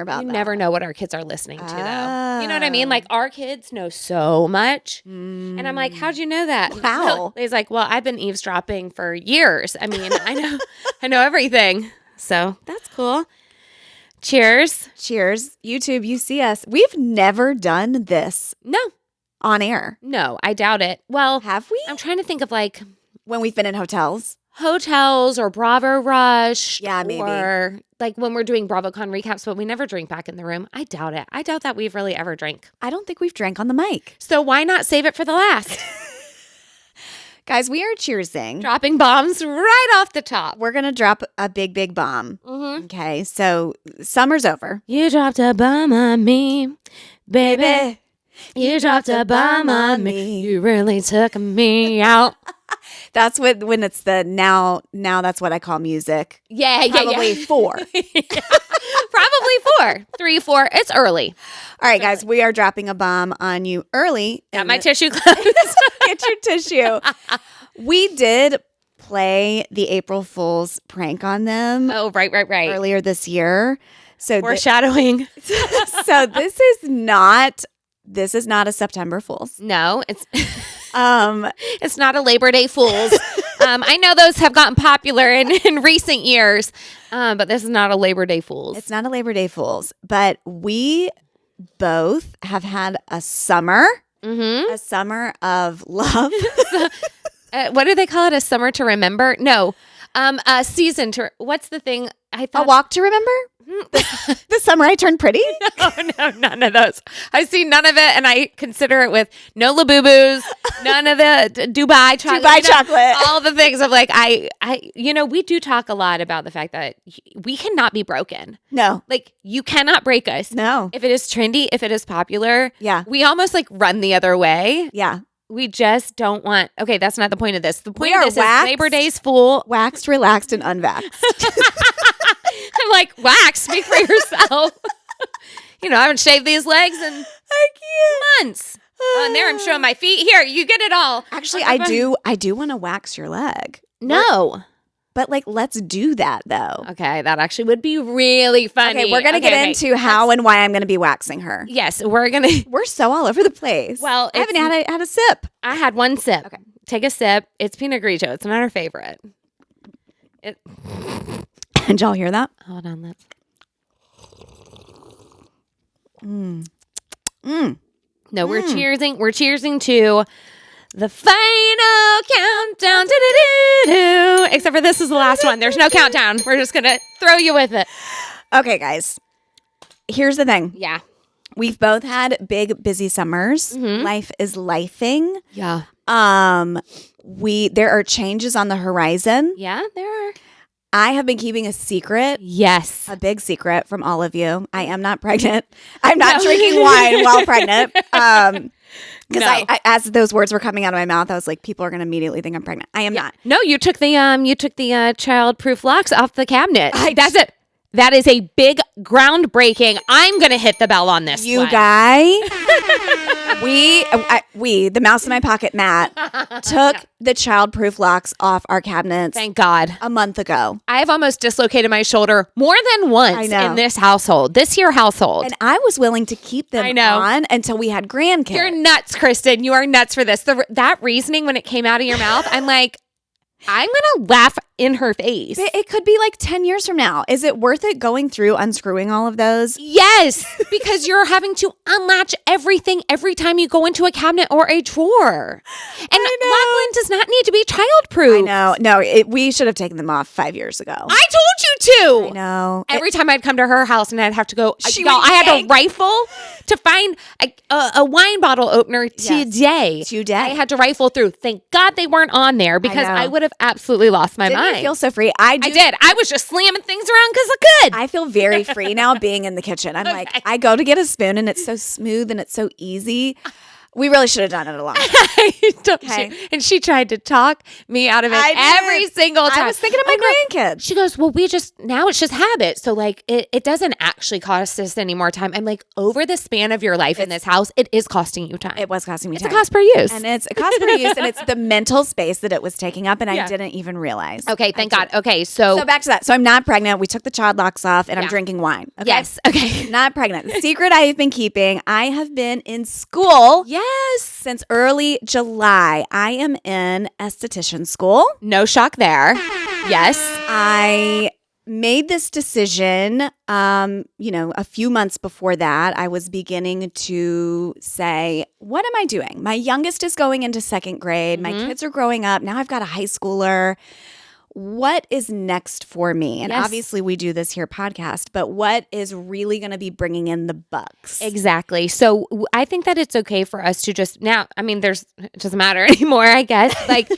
about You that. never know what our kids are listening to, though. You know what I mean? Like, our kids know so much. And I'm like, how'd you know that? Wow. He's like, well, I've been eavesdropping for years. I mean, I know everything. So that's cool. Cheers. Cheers. YouTube, you see us. We've never done this No, on air. no, I doubt it. Well, Have we? I'm trying to think of like When we've been in hotels. hotels or Bravo Rush. Yeah, maybe. Or like when we're doing BravoCon recaps, but we never drink back in the room. I doubt it. I doubt that we've really ever drank. I don't think we've drank on the mic. So why not save it for the last? Guys, we are cheersing. Dropping bombs right off the top. We're going to drop a big, big bomb. Mm-hmm. Okay, so summer's over. You dropped a bomb on me, baby. You dropped a bomb on me. You really took me out. That's when it's the now that's what I call music. Yeah, Probably 4. Probably 4. 3, 4. It's early. All right, guys, we are dropping a bomb on you early. Got my tissue closed. Get your tissue. We did play the April Fool's prank on them Oh, right. earlier this year. So Foreshadowing. so this is not a September Fool's. No, it's not a Labor Day Fool's. I know those have gotten popular in recent years, but this is not a Labor Day Fool's. It's not a Labor Day Fool's, but we both have had a summer of love. What do they call it? A summer to remember? No, a season to. What's the thing? I A thought. walk to remember? The summer I turned pretty? No, none of those. I see none of it, and I consider it with no Labubus, none of the Dubai chocolate. Dubai chocolate. All the things of like, we do talk a lot about the fact that we cannot be broken. No. Like, you cannot break us. No. If it is trendy, if it is popular, Yeah. we almost like run the other way. Yeah. We just don't want. Okay, that's not the point of this. The point We of are this waxed. is Labor Day's Fool. Waxed, relaxed, and unvaxxed. I'm like, wax, speak for yourself. I haven't shaved these legs in months. And there I'm showing my feet. Here, you get it all. Actually, I do want to wax your leg. No. But let's do that though. Okay, that actually would be really funny. Okay, we're going to get into how and why I'm going to be waxing her. Yes, we're going to. We're so all over the place. Well, I haven't had a sip. I had one sip. Okay. Take a sip. It's Pinot Grigio. It's not our favorite. Did y'all hear that? Hold on. Let's. No, we're cheersing. We're cheersing to the final countdown. Do-do-do-do. Except for this is the last one. There's no countdown. We're just going to throw you with it. Okay, guys. Here's the thing. Yeah. We've both had big, busy summers. Life is lifing. Yeah. There are changes on the horizon. Yeah, there are. I have been keeping a secret, Yes. a big secret from all of you. I am not pregnant. I'm not drinking wine while pregnant. Because I, as those words were coming out of my mouth, I was like, people are going to immediately think I'm pregnant. I am not. No, you took the child-proof locks off the cabinet. That's it. That is a big groundbreaking. I'm going to hit the bell on this You one. guy, the mouse in my pocket, Matt, took the child-proof locks off our cabinets. Thank God. A month ago. I've almost dislocated my shoulder more than once in this household, this year household. And I was willing to keep them on until we had grandkids. You're nuts, Kristin. You are nuts for this. That reasoning when it came out of your mouth, I'm like, I'm going to laugh in her face. It could be 10 years from now. Is it worth it going through unscrewing all of those? Yes, because you're having to unlatch everything every time you go into a cabinet or a drawer. And Lachlan does not need to be childproof. I know. No, we should have taken them off 5 years ago. I told you to. I know. Every time I'd come to her house and I'd have to go, I had to rifle to find a wine bottle opener today. I had to rifle through. Thank God they weren't on there because I would have absolutely lost my mind. I feel so free. I did. I was just slamming things around because I could. I feel very free now being in the kitchen. I'm like, I go to get a spoon and it's so smooth and it's so easy. We really should have done it a lot. Okay. And she tried to talk me out of it every single time. I was thinking of my grandkids. She goes, well, now it's just habit. So like it doesn't actually cost us any more time. I'm like, over the span of your life in this house, it is costing you time. It was costing me time. It's a cost per use. And it's a cost per use, and it's the mental space that it was taking up, and I didn't even realize. Okay, thank God. Okay, so back to that. So I'm not pregnant. We took the child locks off, and I'm drinking wine. Okay? Yes. Okay. Not pregnant. The secret I have been keeping, I have been in school. Yes. Since early July. I am in esthetician school. No shock there. Yes. I made this decision, a few months before that. I was beginning to say, what am I doing? My youngest is going into second grade. My kids are growing up. Now I've got a high schooler. What is next for me? And obviously we do this here podcast, but what is really going to be bringing in the bucks? Exactly. So I think that it's okay for us to just now, it doesn't matter anymore, I guess. Like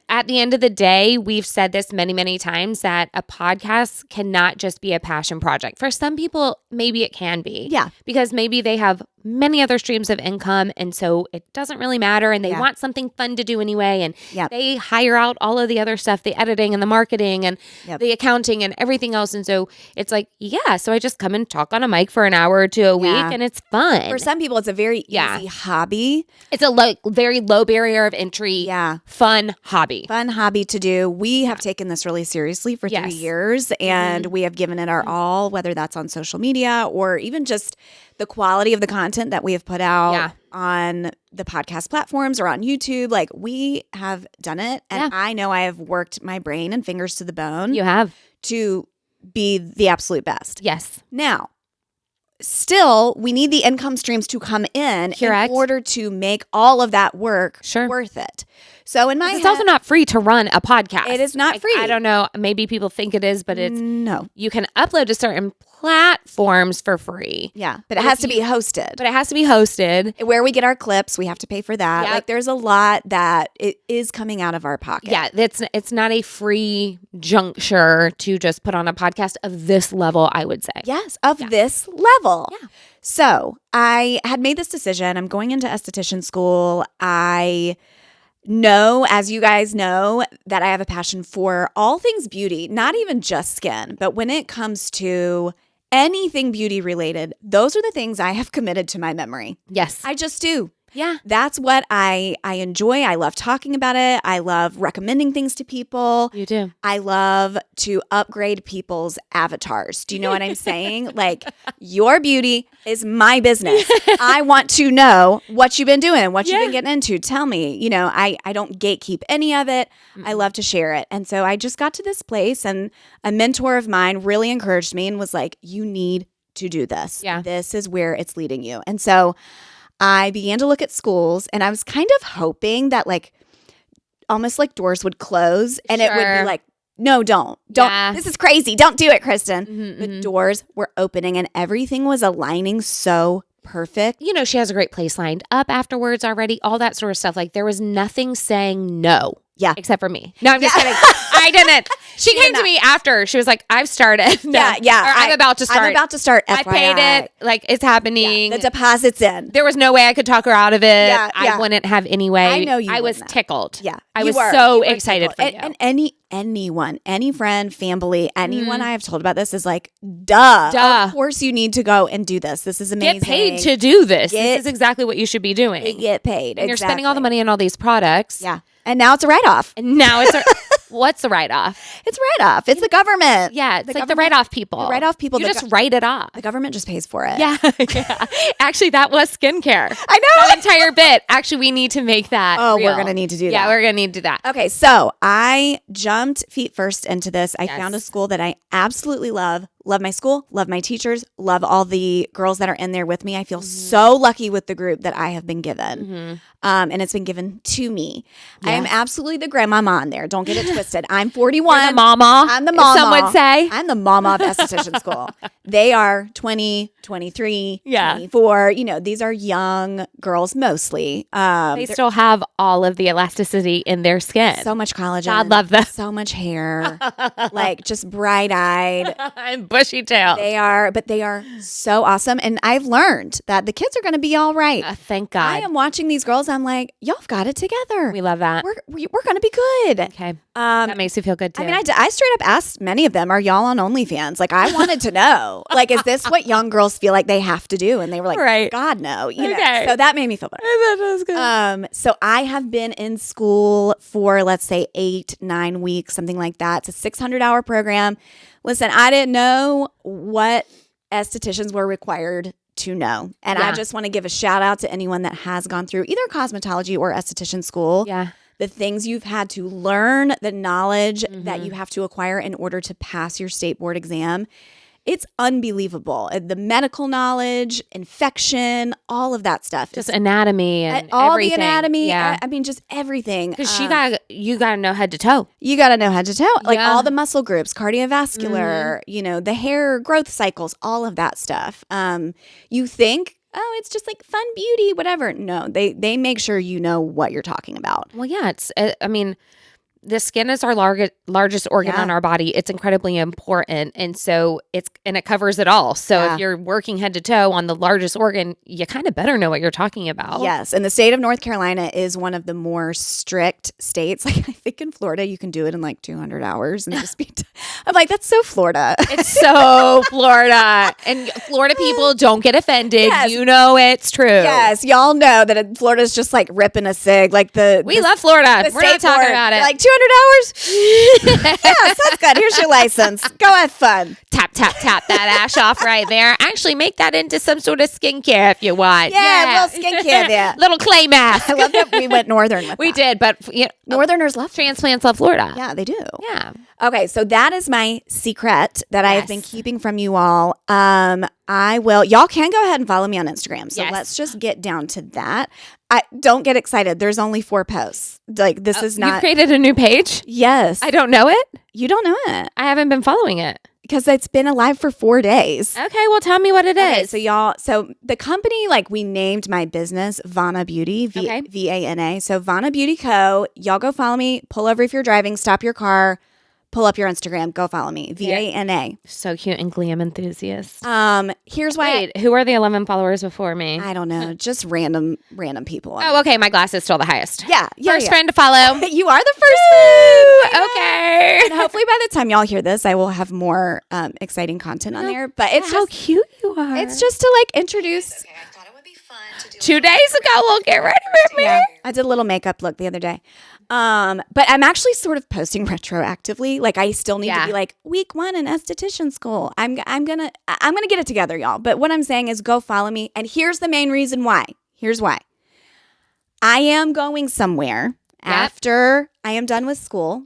at the end of the day, we've said this many, many times that a podcast cannot just be a passion project. For some people, maybe it can be. Yeah. Because maybe they have many other streams of income, and so it doesn't really matter, and they want something fun to do anyway, and they hire out all of the other stuff, the editing and the marketing and the accounting and everything else, and so it's like, so I just come and talk on a mic for an hour or two a week, and it's fun. For some people, it's a very easy hobby. It's a very low barrier of entry, fun hobby. Fun hobby to do. We have taken this really seriously for 3 years, and we have given it our all, whether that's on social media or even just the quality of the content that we have put out on the podcast platforms or on YouTube. Like, we have done it, and I know I have worked my brain and fingers to the bone. You have. To be the absolute best. Yes. Now, still, we need the income streams to come in order to make all of that work worth it. So in my head, it's also not free to run a podcast. It is not free. I don't know. Maybe people think it is, but it's no. You can upload to certain platforms for free. Yeah, but it has to be hosted. But it has to be hosted. Where we get our clips, we have to pay for that. Yep. Like, there's a lot that it is coming out of our pocket. Yeah, it's not a free juncture to just put on a podcast of this level, I would say. Yes, of this level. Yeah. So I had made this decision. I'm going into esthetician school. I know, as you guys know, that I have a passion for all things beauty, not even just skin, but when it comes to anything beauty related, those are the things I have committed to my memory. Yes. I just do. Yeah. That's what I enjoy. I love talking about it. I love recommending things to people. You do. I love to upgrade people's avatars. Do you know what I'm saying? Like, your beauty is my business. I want to know what you've been doing, what you've been getting into. Tell me. I don't gatekeep any of it. I love to share it. And so I just got to this place, and a mentor of mine really encouraged me and was like, you need to do this. Yeah. This is where it's leading you. And so I began to look at schools, and I was kind of hoping that, like, almost like doors would close and it would be like, no, don't. Yeah. This is crazy. Don't do it, Kristin. Mm-hmm, but doors were opening and everything was aligning so perfect. She has a great place lined up afterwards already, all that sort of stuff. Like, there was nothing saying no. Yeah. Except for me. No, I'm just kidding. I didn't. She came to me after. She was like, I've started. No. Yeah. Or I'm about to start. I'm about to start, FYI. I paid it. Like, it's happening. Yeah. The deposit's in. There was no way I could talk her out of it. Yeah. I wouldn't have anyway. I know you I was wouldn't. tickled. Yeah. I was so excited for you. And anyone, any friend, family, anyone I have told about this is like, duh. Of course you need to go and do this. This is amazing. Get paid to do this. This is exactly what you should be doing. Get paid. And you're spending all the money on all these products. Yeah. And now it's a write-off. And now it's what's a write-off? It's a write-off. It's the government. Yeah, it's like the write-off people. The write-off people. You just write it off. The government just pays for it. Yeah. Actually, that was skincare. I know. That entire bit. Actually, we need to make that real. We're going to need to do that. Yeah, we're going to need to do that. Okay, so I jumped feet first into this. I found a school that I absolutely love. Love my school, love my teachers, love all the girls that are in there with me. I feel so lucky with the group that I have been given. And it's been given to me. I am absolutely the grandmama on there. Don't get it twisted. I'm 41. You're the mama. I'm the mama. Some would say. I'm the mama of esthetician school. They are 20, 23, 24. These are young girls mostly. They still have all of the elasticity in their skin. So much collagen. God love them. So much hair. Like, just bright-eyed. And bushy tail. They are so awesome. And I've learned that the kids are going to be all right. Thank God. I am watching these girls. I'm like, y'all have got it together. We love that. We're going to be good. Okay. That makes you feel good too. I mean, I straight up asked many of them, are y'all on OnlyFans? Like, I wanted to know, like, is this what young girls feel like they have to do? And they were like, right. God, no. You know? So that made me feel better. That was good. So I have been in school for, let's say, 8-9 weeks, something like that. It's a 600-hour program. Listen, I didn't know what estheticians were required to know. And I just want to give a shout out to anyone that has gone through either cosmetology or esthetician school. Yeah. The things you've had to learn, the knowledge that you have to acquire in order to pass your state board exam. It's unbelievable. The medical knowledge, infection, all of that stuff. Just anatomy and all everything. the anatomy. Yeah. I mean, just everything. Because you got to know head to toe. You got to know head to toe. Like all the muscle groups, cardiovascular, the hair growth cycles, all of that stuff. You think, oh, it's just like fun beauty, whatever. No, they make sure you know what you're talking about. Well, yeah, the skin is our largest organ on our body. It's incredibly important. And so it covers it all. So if you're working head to toe on the largest organ, you kind of better know what you're talking about. Yes. And the state of North Carolina is one of the more strict states. Like I think in Florida, you can do it in like 200 hours and just be I'm like, that's so Florida. It's so Florida. And Florida people don't get offended. Yes. You know it's true. Yes. Y'all know that Florida's just like ripping a cig. Like we love Florida. We're not talking about it. Like 200 hours? Yes, that's good. Here's your license. Go have fun. Tap, tap, tap that ash off right there. Actually, make that into some sort of skincare if you want. Yeah. Little skincare there. Little clay mask. I love that we went northern with We that. did, but Northerners love transplants love Florida. Yeah, they do. Yeah. Okay, so that is my secret that I have been keeping from you all. Y'all can go ahead and follow me on Instagram. So let's just get down to that. Don't get excited. There's only 4 posts. Like this is not. You've created a new page? Yes. I don't know it. You don't know it. I haven't been following it. Because it's been alive for 4 days. Okay, well tell me what it is. So the company, like we named my business Vana Beauty, V-A-N-A. So Vana Beauty Co. Y'all go follow me. Pull over if you're driving. Stop your car. Pull up your Instagram. Go follow me. V-A-N-A. So cute and glam enthusiast. Here's why. Wait, who are the 11 followers before me? I don't know. Just random people. Oh, okay. My glass is still the highest. Yeah. First friend to follow. You are the first friend. Okay. And hopefully by the time y'all hear this, I will have more exciting content on there. But it's how cute you are. It's just to like introduce. Okay, I thought it would be fun to do 2 days ago, we'll get ready with me. Yeah, I did a little makeup look the other day. But I'm actually sort of posting retroactively. Like I still need to be like week 1 in esthetician school. I'm gonna get it together, y'all. But what I'm saying is go follow me. And here's the main reason why. Here's why. I am going somewhere after I am done with school.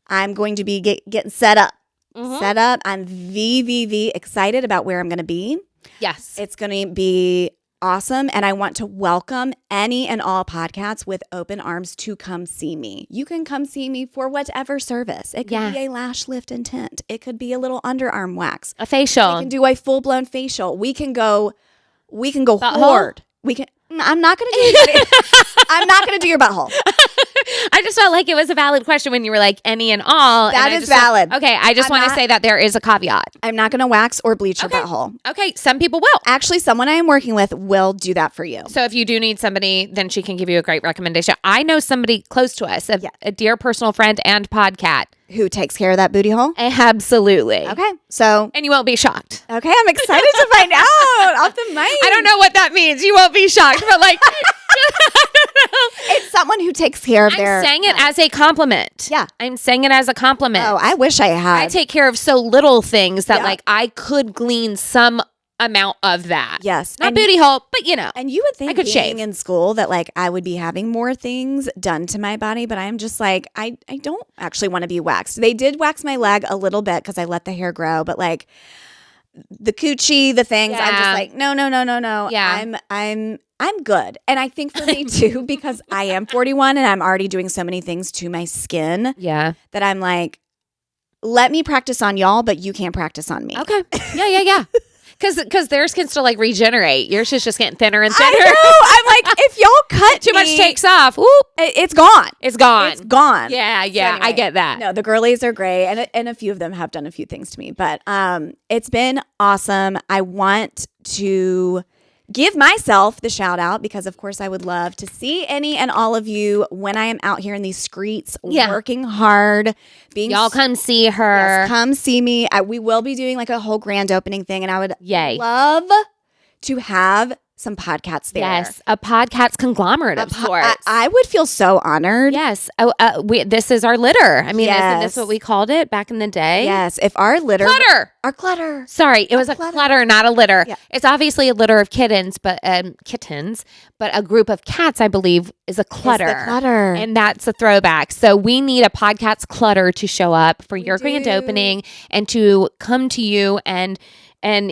I'm going to be getting set up. Set up. I'm excited about where I'm going to be. Yes. It's going to be awesome. And I want to welcome any and all Podcatts with open arms to come see me. You can come see me for whatever service. It could be a lash lift and tint. It could be a little underarm wax. A facial. We can do a full-blown facial. We can go hard. We can. I'm not going to do I'm not going to do your butthole. I just felt like it was a valid question when you were like any and all. That is valid. Okay, I just want to say that there is a caveat. I'm not going to wax or bleach your butthole. Okay, some people will. Actually, someone I am working with will do that for you. So if you do need somebody, then she can give you a great recommendation. I know somebody close to us, a dear personal friend and podcat. Who takes care of that booty hole? Absolutely. Okay, so. And you won't be shocked. Okay, I'm excited to find out off the mic. I don't know what that means. You won't be shocked, but like. It's someone who takes care of their. I'm saying it as a compliment. Yeah. I'm saying it as a compliment. Oh, I wish I had. I take care of so little things that like I could glean some amount of that. Yes. Not booty hole, but you know. And you would think I could being shave in school that like I would be having more things done to my body, but I'm just like, I don't actually want to be waxed. They did wax my leg a little bit because I let the hair grow, but like the coochie, the things, I'm just like, no. Yeah. I'm good. And I think for me too, because I am 41 and I'm already doing so many things to my skin. Yeah. That I'm like, let me practice on y'all, but you can't practice on me. Okay. Yeah. Because theirs can still like regenerate. Yours is just getting thinner and thinner. I know. I'm like, if y'all cut too much takes off, whoop, it's gone. It's gone. It's gone. Yeah, yeah. So anyway, I get that. No, the girlies are great, and a few of them have done a few things to me, but it's been awesome. I want to give myself the shout out because, of course, I would love to see any and all of you when I am out here in these streets working hard. Y'all come see her. Yes, come see me. We will be doing like a whole grand opening thing, and I would love to have some Podcatts there. Yes, a Podcatts conglomerate of sorts. I would feel so honored. Yes. This is our litter. I mean, isn't this what we called it back in the day? Yes. If our litter. Our clutter. Sorry, it was a clutter, not a litter. Yeah. It's obviously a litter of kittens, but a group of cats, I believe, is a clutter. It's the clutter. And that's a throwback. So we need a Podcatts clutter to show up for your grand opening and to come to you and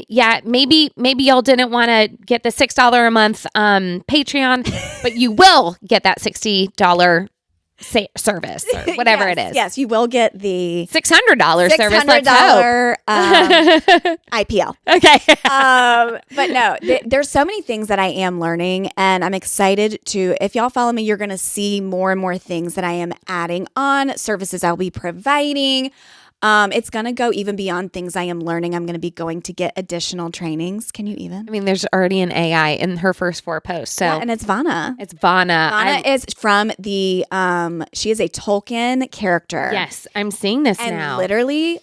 yeah, maybe y'all didn't want to get the $6 a month Patreon, but you will get that $60 service or whatever it is. Yes, you will get the $600 service. $600 IPL. Okay. But no, there's so many things that I am learning, and I'm excited to. If y'all follow me, you're going to see more and more things that I am adding on, services I'll be providing. It's going to go even beyond things I am learning. I'm going to be going to get additional trainings. Can you even? I mean, there's already an AI in her first 4 posts. So and it's Vanna. It's Vanna. Vanna is from the, she is a Tolkien character. Yes, I'm seeing this and now. Literally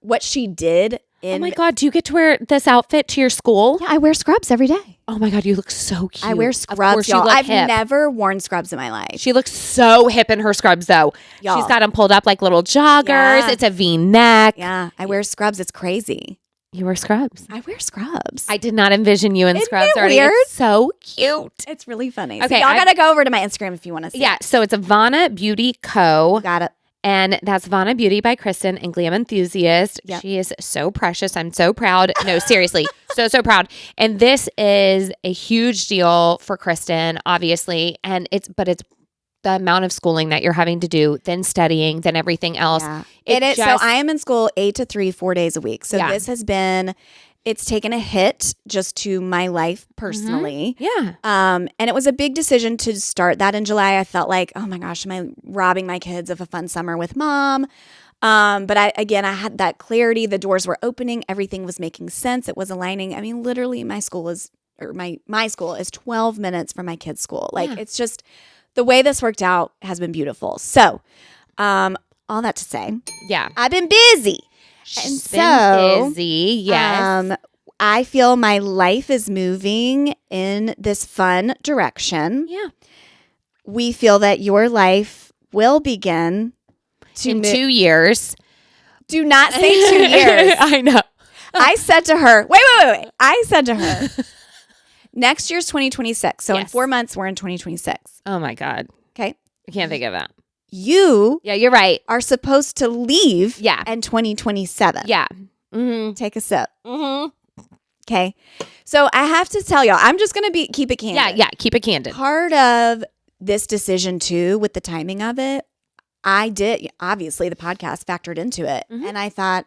what she did oh my God, do you get to wear this outfit to your school? Yeah, I wear scrubs every day. Oh my God, you look so cute. I wear scrubs, y'all. I've never worn scrubs in my life. She looks so hip in her scrubs, though. Y'all. She's got them pulled up like little joggers. Yeah. It's a V-neck. Yeah, I wear scrubs. It's crazy. You wear scrubs? I wear scrubs. I did not envision you in Isn't scrubs it already. weird? It's so cute. It's really funny. Okay, so y'all got to go over to my Instagram if you want to see it. So it's a Vanna Beauty Co. Got it. And that's Vanna Beauty by Kristin and Glam Enthusiast. Yep. She is so precious. I'm so proud. No, seriously, so proud. And this is a huge deal for Kristin, obviously. And it's the amount of schooling that you're having to do, then studying, then everything else. Yeah. It is. So I am in school 8 to 3, 4 days a week. So this has been. It's taken a hit just to my life personally. Mm-hmm. Yeah. And it was a big decision to start that in July. I felt like, oh my gosh, am I robbing my kids of a fun summer with mom? But I had that clarity. The doors were opening. Everything was making sense. It was aligning. I mean, literally my school is 12 minutes from my kids' school. Like it's just the way this worked out has been beautiful. So all that to say, I've been busy. She's been busy, yes. I feel my life is moving in this fun direction. Yeah. We feel that your life will begin in 2 years. Do not say 2 years. I know. I said to her, wait. I said to her, next year's 2026. So in 4 months, we're in 2026. Oh my God. Okay. I can't think of that. You you're right. are supposed to leave in 2027. Yeah. Mm-hmm. Take a sip. Mm-hmm. Okay. So I have to tell y'all, I'm just going to keep it candid. Yeah. Keep it candid. Part of this decision too, with the timing of it, obviously the podcast factored into it. Mm-hmm. And I thought,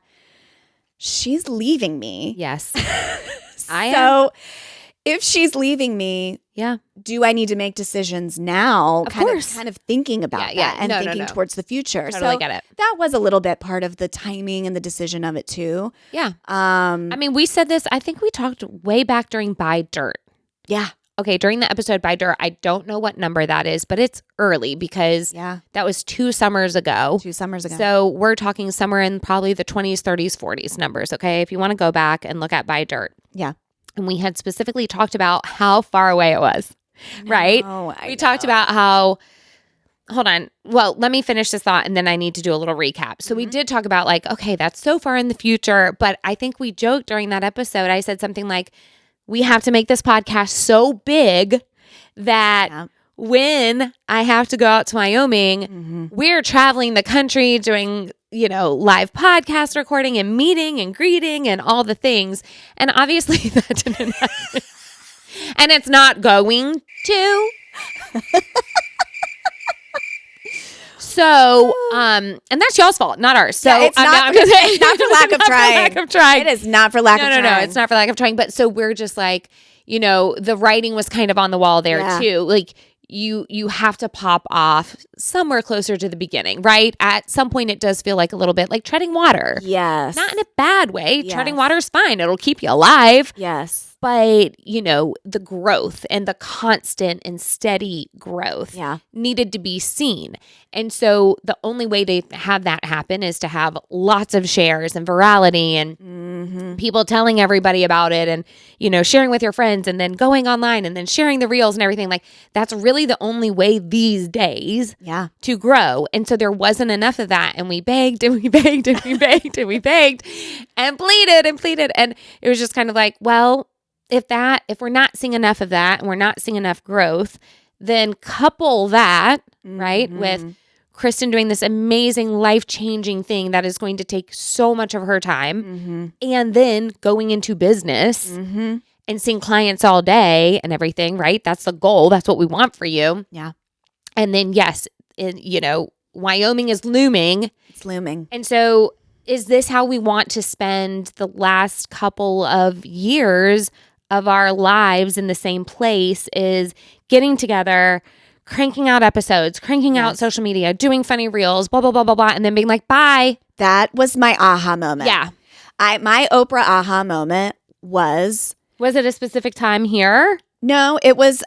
she's leaving me. Yes. So if she's leaving me, do I need to make decisions now? Kind of thinking about that and thinking towards the future. Totally so get it. That was a little bit part of the timing and the decision of it too. Yeah. I mean, we said this, I think we talked way back during Buy Dirt. Yeah. Okay, during the episode Buy Dirt, I don't know what number that is, but it's early because that was 2 summers ago. 2 summers ago. So we're talking somewhere in probably the 20s, 30s, 40s numbers, okay? If you want to go back and look at Buy Dirt. Yeah. And we had specifically talked about how far away it was, right? We talked about how, hold on. Well, let me finish this thought and then I need to do a little recap. So we did talk about like, okay, that's so far in the future. But I think we joked during that episode. I said something like, we have to make this podcast so big that when I have to go out to Wyoming, we're traveling the country doing, live podcast recording and meeting and greeting and all the things. And obviously that didn't happen. And it's not going to. So, and that's y'all's fault, not ours. So it's not for lack of trying. It is not for lack of trying. No, it's not for lack of trying. But so we're just like, the writing was kind of on the wall there too. Like you have to pop off somewhere closer to the beginning, right? At some point, it does feel like a little bit like treading water. Yes. Not in a bad way. Yes. Treading water is fine. It'll keep you alive. Yes. But, the growth and the constant and steady growth needed to be seen. And so the only way to have that happen is to have lots of shares and virality and people telling everybody about it and, sharing with your friends and then going online and then sharing the reels and everything. Like, that's really the only way these days to grow. And so there wasn't enough of that. And we begged and we begged and we begged and we begged and pleaded. And it was just kind of like, well, if we're not seeing enough of that and we're not seeing enough growth, then couple that, right, with Kristin doing this amazing life-changing thing that is going to take so much of her time and then going into business and seeing clients all day and everything, right? That's the goal. That's what we want for you. Yeah. And then, yes, Wyoming is looming. It's looming. And so is this how we want to spend the last couple of years of our lives in the same place, is getting together, cranking out episodes, cranking out social media, doing funny reels, blah, blah, blah, blah, blah, and then being like, bye. That was my aha moment. Yeah. My Oprah aha moment was... Was it a specific time here? No, it was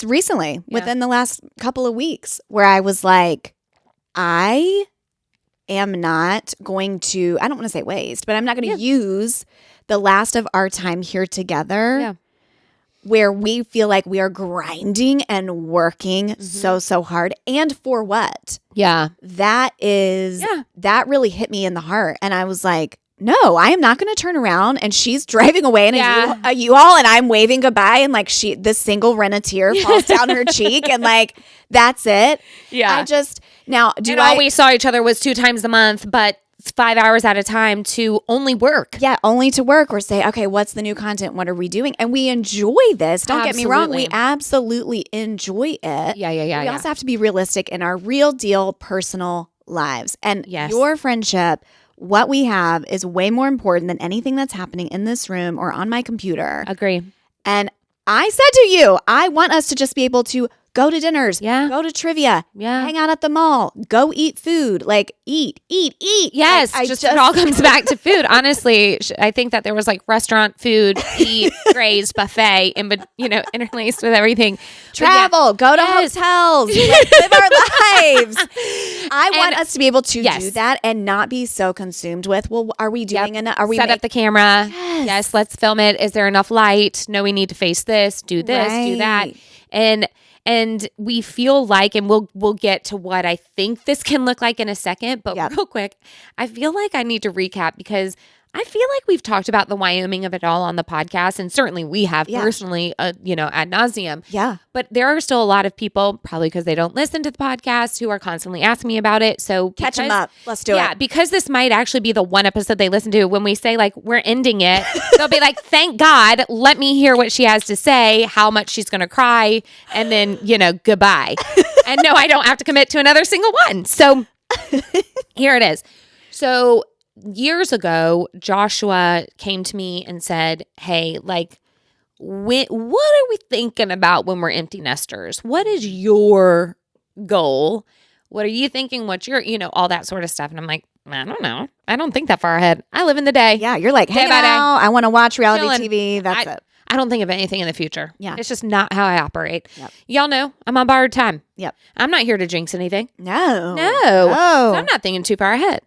recently, within the last couple of weeks, where I was like, I am not going to, I don't want to say waste, but I'm not going to use the last of our time here together where we feel like we are grinding and working so hard. And for what? Yeah. That really hit me in the heart. And I was like, no, I am not going to turn around. And she's driving away in a U-Haul and I'm waving goodbye. And like the single rent a tear falls down her cheek. And like, that's it. Yeah. All we saw each other was 2 times a month, but 5 hours at a time to only work. Yeah, only to work or say, okay, what's the new content? What are we doing? And we enjoy this. Don't get me wrong. We absolutely enjoy it. Yeah. We also have to be realistic in our real deal personal lives. And your friendship, what we have is way more important than anything that's happening in this room or on my computer. Agree. And I said to you, I want us to just be able to go to dinners, go to trivia, hang out at the mall, go eat food, like eat. Yes, it all comes back to food. Honestly, I think that there was like restaurant food, eat, graze, buffet, and interlaced with everything. Travel, go to hotels, live our lives. I want us to be able to do that and not be so consumed with, well, are we doing enough? Are we set up the camera? Yes, let's film it. Is there enough light? No, we need to face this, do this, do that. And we feel like, and we'll get to what I think this can look like in a second, but real quick, I feel like I need to recap because I feel like we've talked about the Wyoming of it all on the podcast, and certainly we have personally, ad nauseum. Yeah. But there are still a lot of people, probably because they don't listen to the podcast, who are constantly asking me about it. So catch them up. Let's do it. Yeah, because this might actually be the one episode they listen to. When we say like we're ending it, they'll be like, "Thank God, let me hear what she has to say, how much she's going to cry, and then goodbye." And no, I don't have to commit to another single one. So here it is. So years ago, Joshua came to me and said, hey, like, what are we thinking about when we're empty nesters? What is your goal? What are you thinking? What's your, all that sort of stuff. And I'm like, I don't know. I don't think that far ahead. I live in the day. Yeah, you're like, hanging out. I want to watch reality TV. That's it. I don't think of anything in the future. Yeah. It's just not how I operate. Yep. Y'all know I'm on borrowed time. Yep. I'm not here to jinx anything. No. So I'm not thinking too far ahead.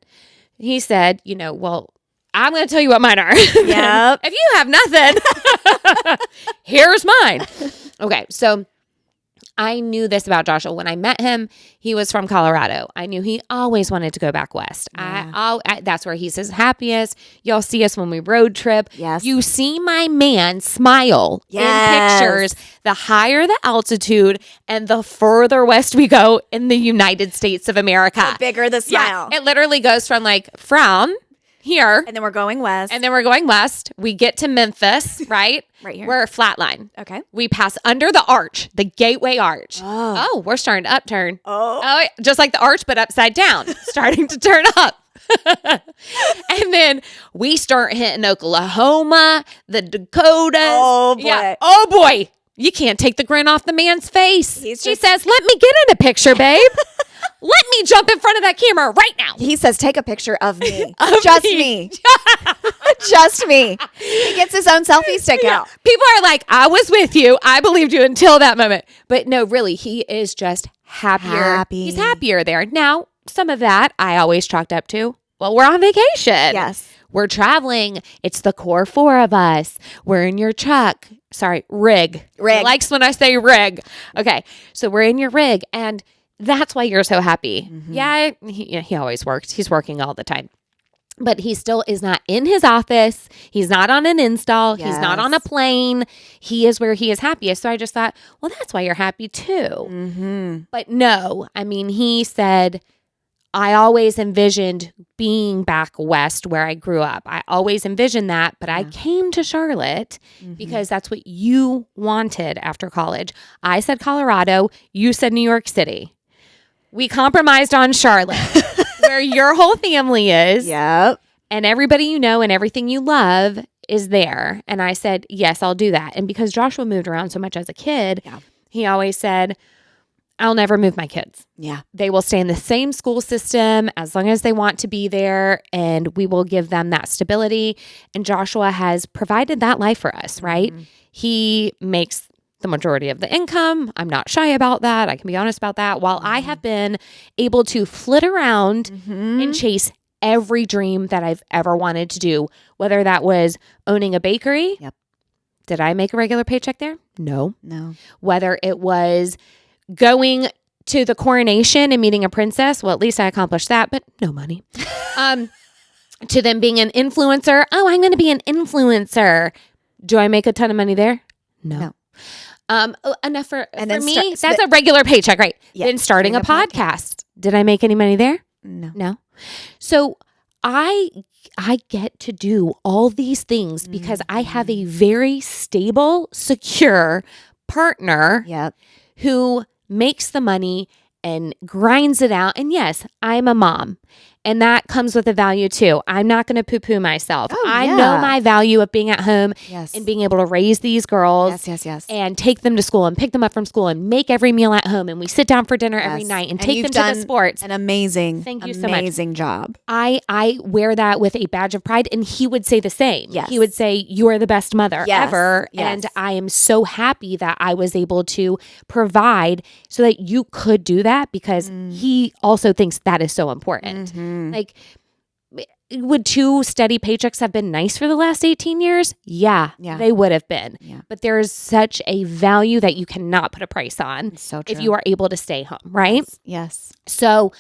He said, well, I'm going to tell you what mine are. Yep. If you have nothing, here's mine. Okay. So I knew this about Joshua. When I met him, he was from Colorado. I knew he always wanted to go back west. Yeah. That's where he's his happiest. Y'all see us when we road trip. Yes. You see my man smile in pictures. The higher the altitude and the further west we go in the United States of America. The bigger the smile. Yeah, it literally goes from like frown. here. And then we're going west. And then we're going west. We get to Memphis, right? Right here. We're a flat line. Okay. We pass under the arch, the Gateway Arch. Oh, we're starting to upturn. Oh, just like the arch, but upside down, starting to turn up. And then we start hitting Oklahoma, the Dakotas. Oh, boy. Yeah. Oh, boy. You can't take the grin off the man's face. He says, let me get in a picture, babe. Let me jump in front of that camera right now. He says, take a picture of me. Just me. Just me. He gets his own selfie stick out. People are like, I was with you. I believed you until that moment. But no, really, he is just happier. He's happier there. Now, some of that I always chalked up to, well, we're on vacation. Yes. We're traveling. It's the core four of us. We're in your truck. Sorry, rig. He likes when I say rig. Okay. So we're in your rig. And that's why you're so happy. Mm-hmm. Yeah, he always works. He's working all the time. But he still is not in his office. He's not on an install. Yes. He's not on a plane. He is where he is happiest. So I just thought, well, that's why you're happy too. Mm-hmm. But no, I mean, he said, I always envisioned being back west where I grew up. I always envisioned that, but I came to Charlotte because that's what you wanted after college. I said Colorado. You said New York City. We compromised on Charlotte, where your whole family is. Yep. And everybody you know and everything you love is there. And I said, yes, I'll do that. And because Joshua moved around so much as a kid, he always said, I'll never move my kids. Yeah. They will stay in the same school system as long as they want to be there, and we will give them that stability. And Joshua has provided that life for us, right? Mm-hmm. He makes the majority of the income. I'm not shy about that. I can be honest about that. While I have been able to flit around and chase every dream that I've ever wanted to do, whether that was owning a bakery. Yep. Did I make a regular paycheck there? No. Whether it was going to the coronation and meeting a princess, well, at least I accomplished that, but no money. To them being an influencer. Oh, I'm going to be an influencer. Do I make a ton of money there? No. Enough for me. That's a regular paycheck, right? Yeah, then starting a podcast. Did I make any money there? No. So I get to do all these things because I have a very stable, secure partner who makes the money and grinds it out. And yes, I'm a mom. And that comes with a value too. I'm not going to poo-poo myself. I know my value of being at home and being able to raise these girls and take them to school and pick them up from school and make every meal at home. And we sit down for dinner every night and take them to the sports. An amazing, amazing job. I wear that with a badge of pride. And he would say the same. Yes. He would say, you are the best mother ever. Yes. And I am so happy that I was able to provide so that you could do that because he also thinks that is so important. Like, would 2 steady paychecks have been nice for the last 18 years? Yeah, they would have been. Yeah. But there is such a value that you cannot put a price on if you are able to stay home, right? Yes. So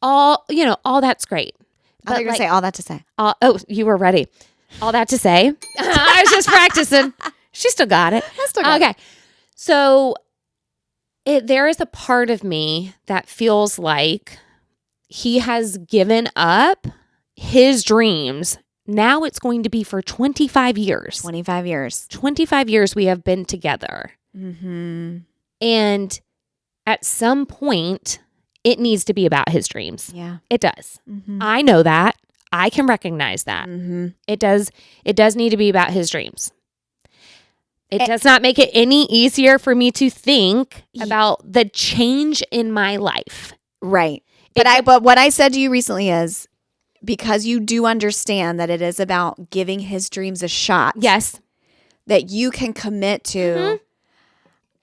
all that's great. I was going to say all that to say. You were ready. All that to say. I was just practicing. She still got it. I still got it. Okay. So there is a part of me that feels like he has given up his dreams. Now it's going to be for 25 years. 25 years. 25 years we have been together. Mm-hmm. And at some point, it needs to be about his dreams. Yeah. It does. Mm-hmm. I know that. I can recognize that. Mm-hmm. It does need to be about his dreams. It does not make it any easier for me to think about the change in my life. Right. But what I said to you recently is because you do understand that it is about giving his dreams a shot. Yes. That you can commit to,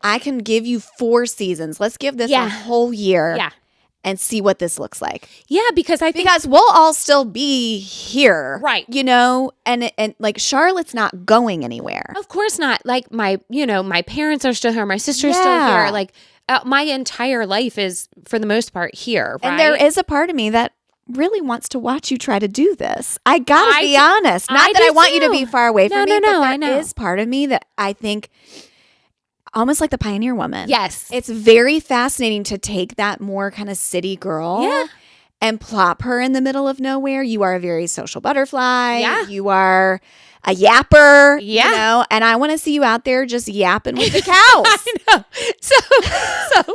I can give you 4 seasons. Let's give this a whole year and see what this looks like. Yeah, because because we'll all still be here. Right. You know, and like Charlotte's not going anywhere. Of course not. Like my parents are still here. My sister's still here. Like my entire life is, for the most part, here. Right? And there is a part of me that really wants to watch you try to do this. I gotta be honest. Not that I want you to be far away from me, but there is part of me that I think almost like the pioneer woman. Yes. It's very fascinating to take that more kind of city girl and plop her in the middle of nowhere. You are a very social butterfly. Yeah. You are a yapper. Yeah. You know, and I want to see you out there just yapping with the cows. I know.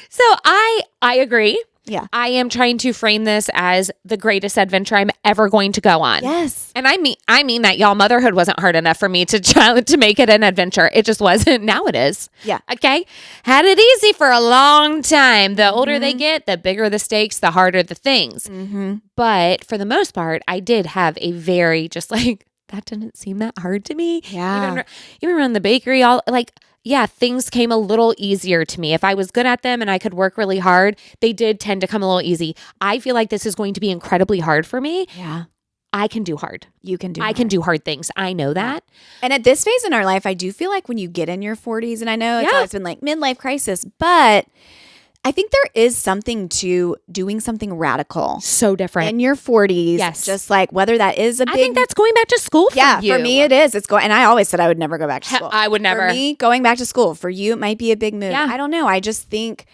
So I agree. Yeah. I am trying to frame this as the greatest adventure I'm ever going to go on. Yes. And I mean that, y'all. Motherhood wasn't hard enough for me to make it an adventure. It just wasn't. Now it is. Yeah. Okay. Had it easy for a long time. The older they get, the bigger the stakes, the harder the things. Mm-hmm. But for the most part, I did have a very just like, that didn't seem that hard to me. Yeah. Even around the bakery, things came a little easier to me. If I was good at them and I could work really hard, they did tend to come a little easy. I feel like this is going to be incredibly hard for me. Yeah. I can do hard. You can do I can do hard things. I know that. And at this phase in our life, I do feel like when you get in your 40s, and I know it's always been like midlife crisis, but I think there is something to doing something radical. So different. In your 40s. Yes. Just like whether that is a big... I think that's going back to school for you. For me it is. It's going, and I always said I would never go back to school. I would never. For me, going back to school. For you, it might be a big move. Yeah. I don't know. I just think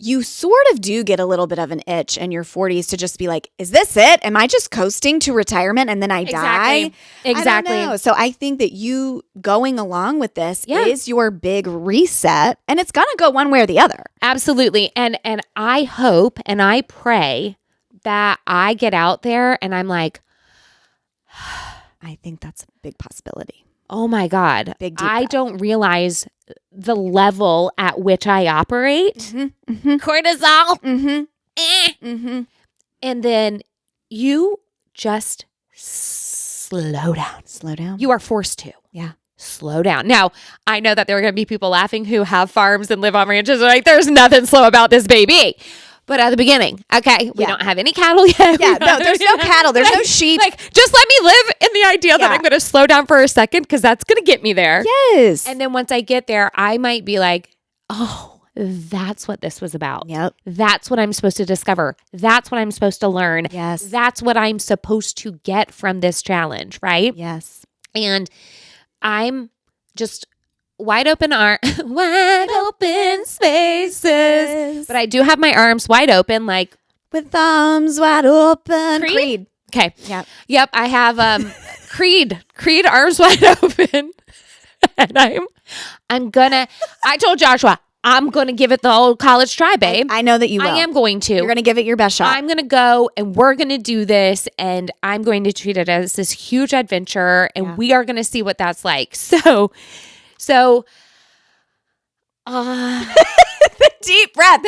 you sort of do get a little bit of an itch in your 40s to just be like, is this it? Am I just coasting to retirement and then I die? Exactly. I don't know. So I think that you going along with this is your big reset, and it's going to go one way or the other. Absolutely. And I hope and I pray that I get out there and I'm like, I think that's a big possibility. oh my God, Big deep I breath. don't realize the level at which I operate. Mm-hmm, mm-hmm, Cortisol. mm-hmm, Eh. mm-hmm. And then you just slow down. Slow down. You are forced to. Yeah. Slow down. Now, I know that there are going to be people laughing who have farms and live on ranches. They're like, there's nothing slow about this baby. But at the beginning, okay, we don't have any cattle yet. Yeah, no, there's no cattle. There's no sheep. Like, just let me live in the idea that I'm going to slow down for a second because that's going to get me there. Yes. And then once I get there, I might be like, oh, that's what this was about. Yep. That's what I'm supposed to discover. That's what I'm supposed to learn. Yes. That's what I'm supposed to get from this challenge, right? Yes. And I'm just wide open spaces. But I do have my arms wide open, like with arms wide open. Creed? Okay. Yep. Yep. I have Creed arms wide open. And I told Joshua, I'm gonna give it the old college try, babe. I know that you will. I am going to. You're gonna give it your best shot. I'm gonna go and we're gonna do this, and I'm going to treat it as this huge adventure, and we are gonna see what that's like. So the deep breath.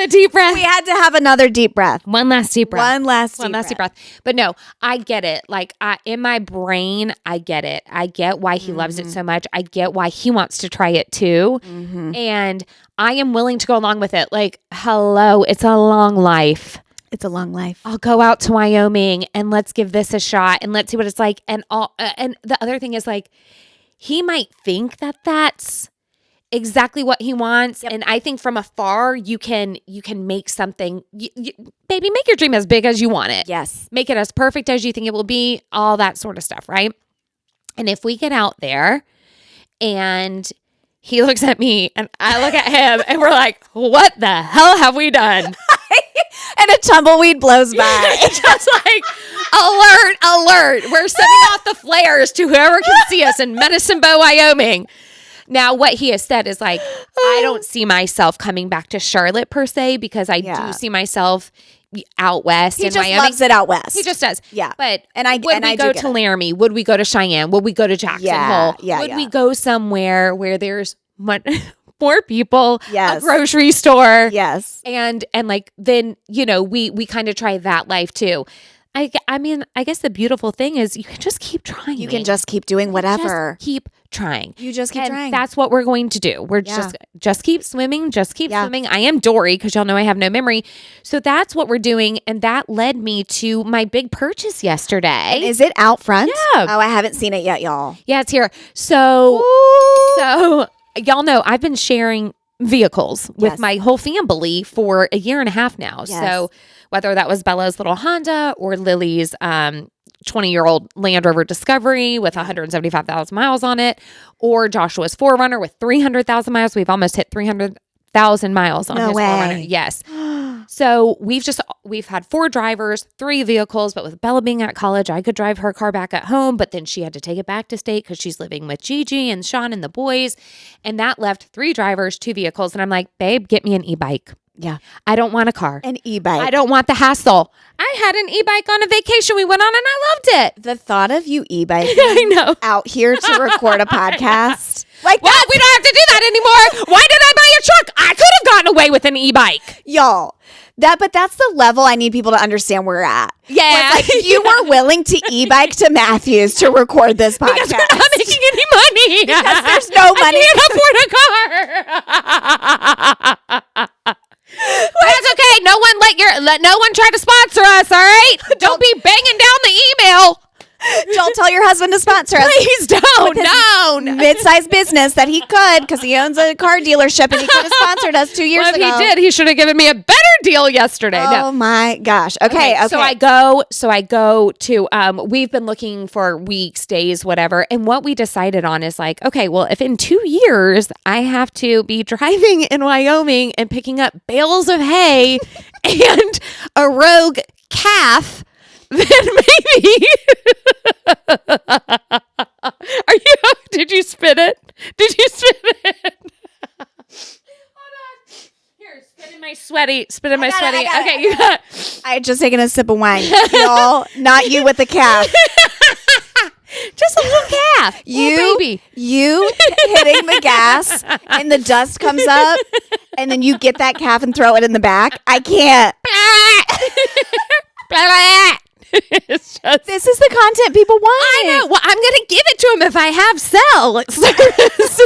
We had to have another deep breath. One last deep breath. One last deep breath. But no, I get it. Like in my brain, I get it. I get why he loves it so much. I get why he wants to try it too. Mm-hmm. And I am willing to go along with it. Like, hello, it's a long life. It's a long life. I'll go out to Wyoming and let's give this a shot and let's see what it's like. And and the other thing is, like, he might think that that's exactly what he wants. Yep. And I think from afar, you can make something, baby, make your dream as big as you want it. Yes. Make it as perfect as you think it will be, all that sort of stuff, right? And if we get out there and he looks at me and I look at him and we're like, what the hell have we done? And a tumbleweed blows by. Just like, alert. We're sending off the flares to whoever can see us in Medicine Bow, Wyoming. Now, what he has said is like, I don't see myself coming back to Charlotte per se, because I do see myself out west in Wyoming. He just loves it out west. He just does. Yeah. But would we go to Laramie? Would we go to Cheyenne? Would we go to Jackson Hole? Would we go somewhere where there's more people, a grocery store? Yes. And like, then, we kind of try that life too. I mean, I guess the beautiful thing is you can just keep trying. You can just keep doing whatever. Just keep trying. You just keep trying. That's what we're going to do. We're just keep swimming. Just keep swimming. I am Dory, because y'all know I have no memory. So that's what we're doing. And that led me to my big purchase yesterday. And is it out front? Yeah. Oh, I haven't seen it yet, y'all. Yeah, it's here. So y'all know I've been sharing vehicles with my whole family for a year and a half now. Yes. So whether that was Bella's little Honda or Lily's 20-year-old Land Rover Discovery with 175,000 miles on it, or Joshua's 4Runner with 300,000 miles. We've almost hit 300,000 miles on his 4Runner. Yes. So we've had 4 drivers, 3 vehicles, but with Bella being at college, I could drive her car back at home, but then she had to take it back to state because she's living with Gigi and Sean and the boys. And that left 3 drivers, 2 vehicles. And I'm like, babe, get me an e-bike. Yeah. I don't want a car. An e-bike. I don't want the hassle. I had an e-bike on a vacation we went on and I loved it. The thought of you e-biking I know. out here to record a podcast. Like, well, we don't have to do that anymore. Why did I buy a truck? I could have gotten away with an e-bike. Y'all. But that's the level I need people to understand we're at. Yeah. Like you were willing to e-bike to Matthews to record this podcast. Because we're not making any money. Because there's no money. I can't afford a car. That's okay. No one try to sponsor us, all right? Don't be banging down the email. Don't tell your husband to sponsor us. Please don't. No. Mid-sized business that he could because he owns a car dealership and he could have sponsored us 2 years ago. If he did, he should have given me a better deal yesterday. Oh my gosh. Okay. So I go to, we've been looking for weeks, days, whatever. And what we decided on is like, okay, well, if in 2 years I have to be driving in Wyoming and picking up bales of hay and a rogue calf, then maybe. Did you spit it? Hold on. Here, spit in my sweaty. Okay, you got it. I had just taken a sip of wine. Y'all, not you with the calf. Just a little calf. Little baby. You hitting the gas and the dust comes up and then you get that calf and throw it in the back. I can't. It's just, this is the content people want. I know. Well, I'm going to give it to him if I have cell service.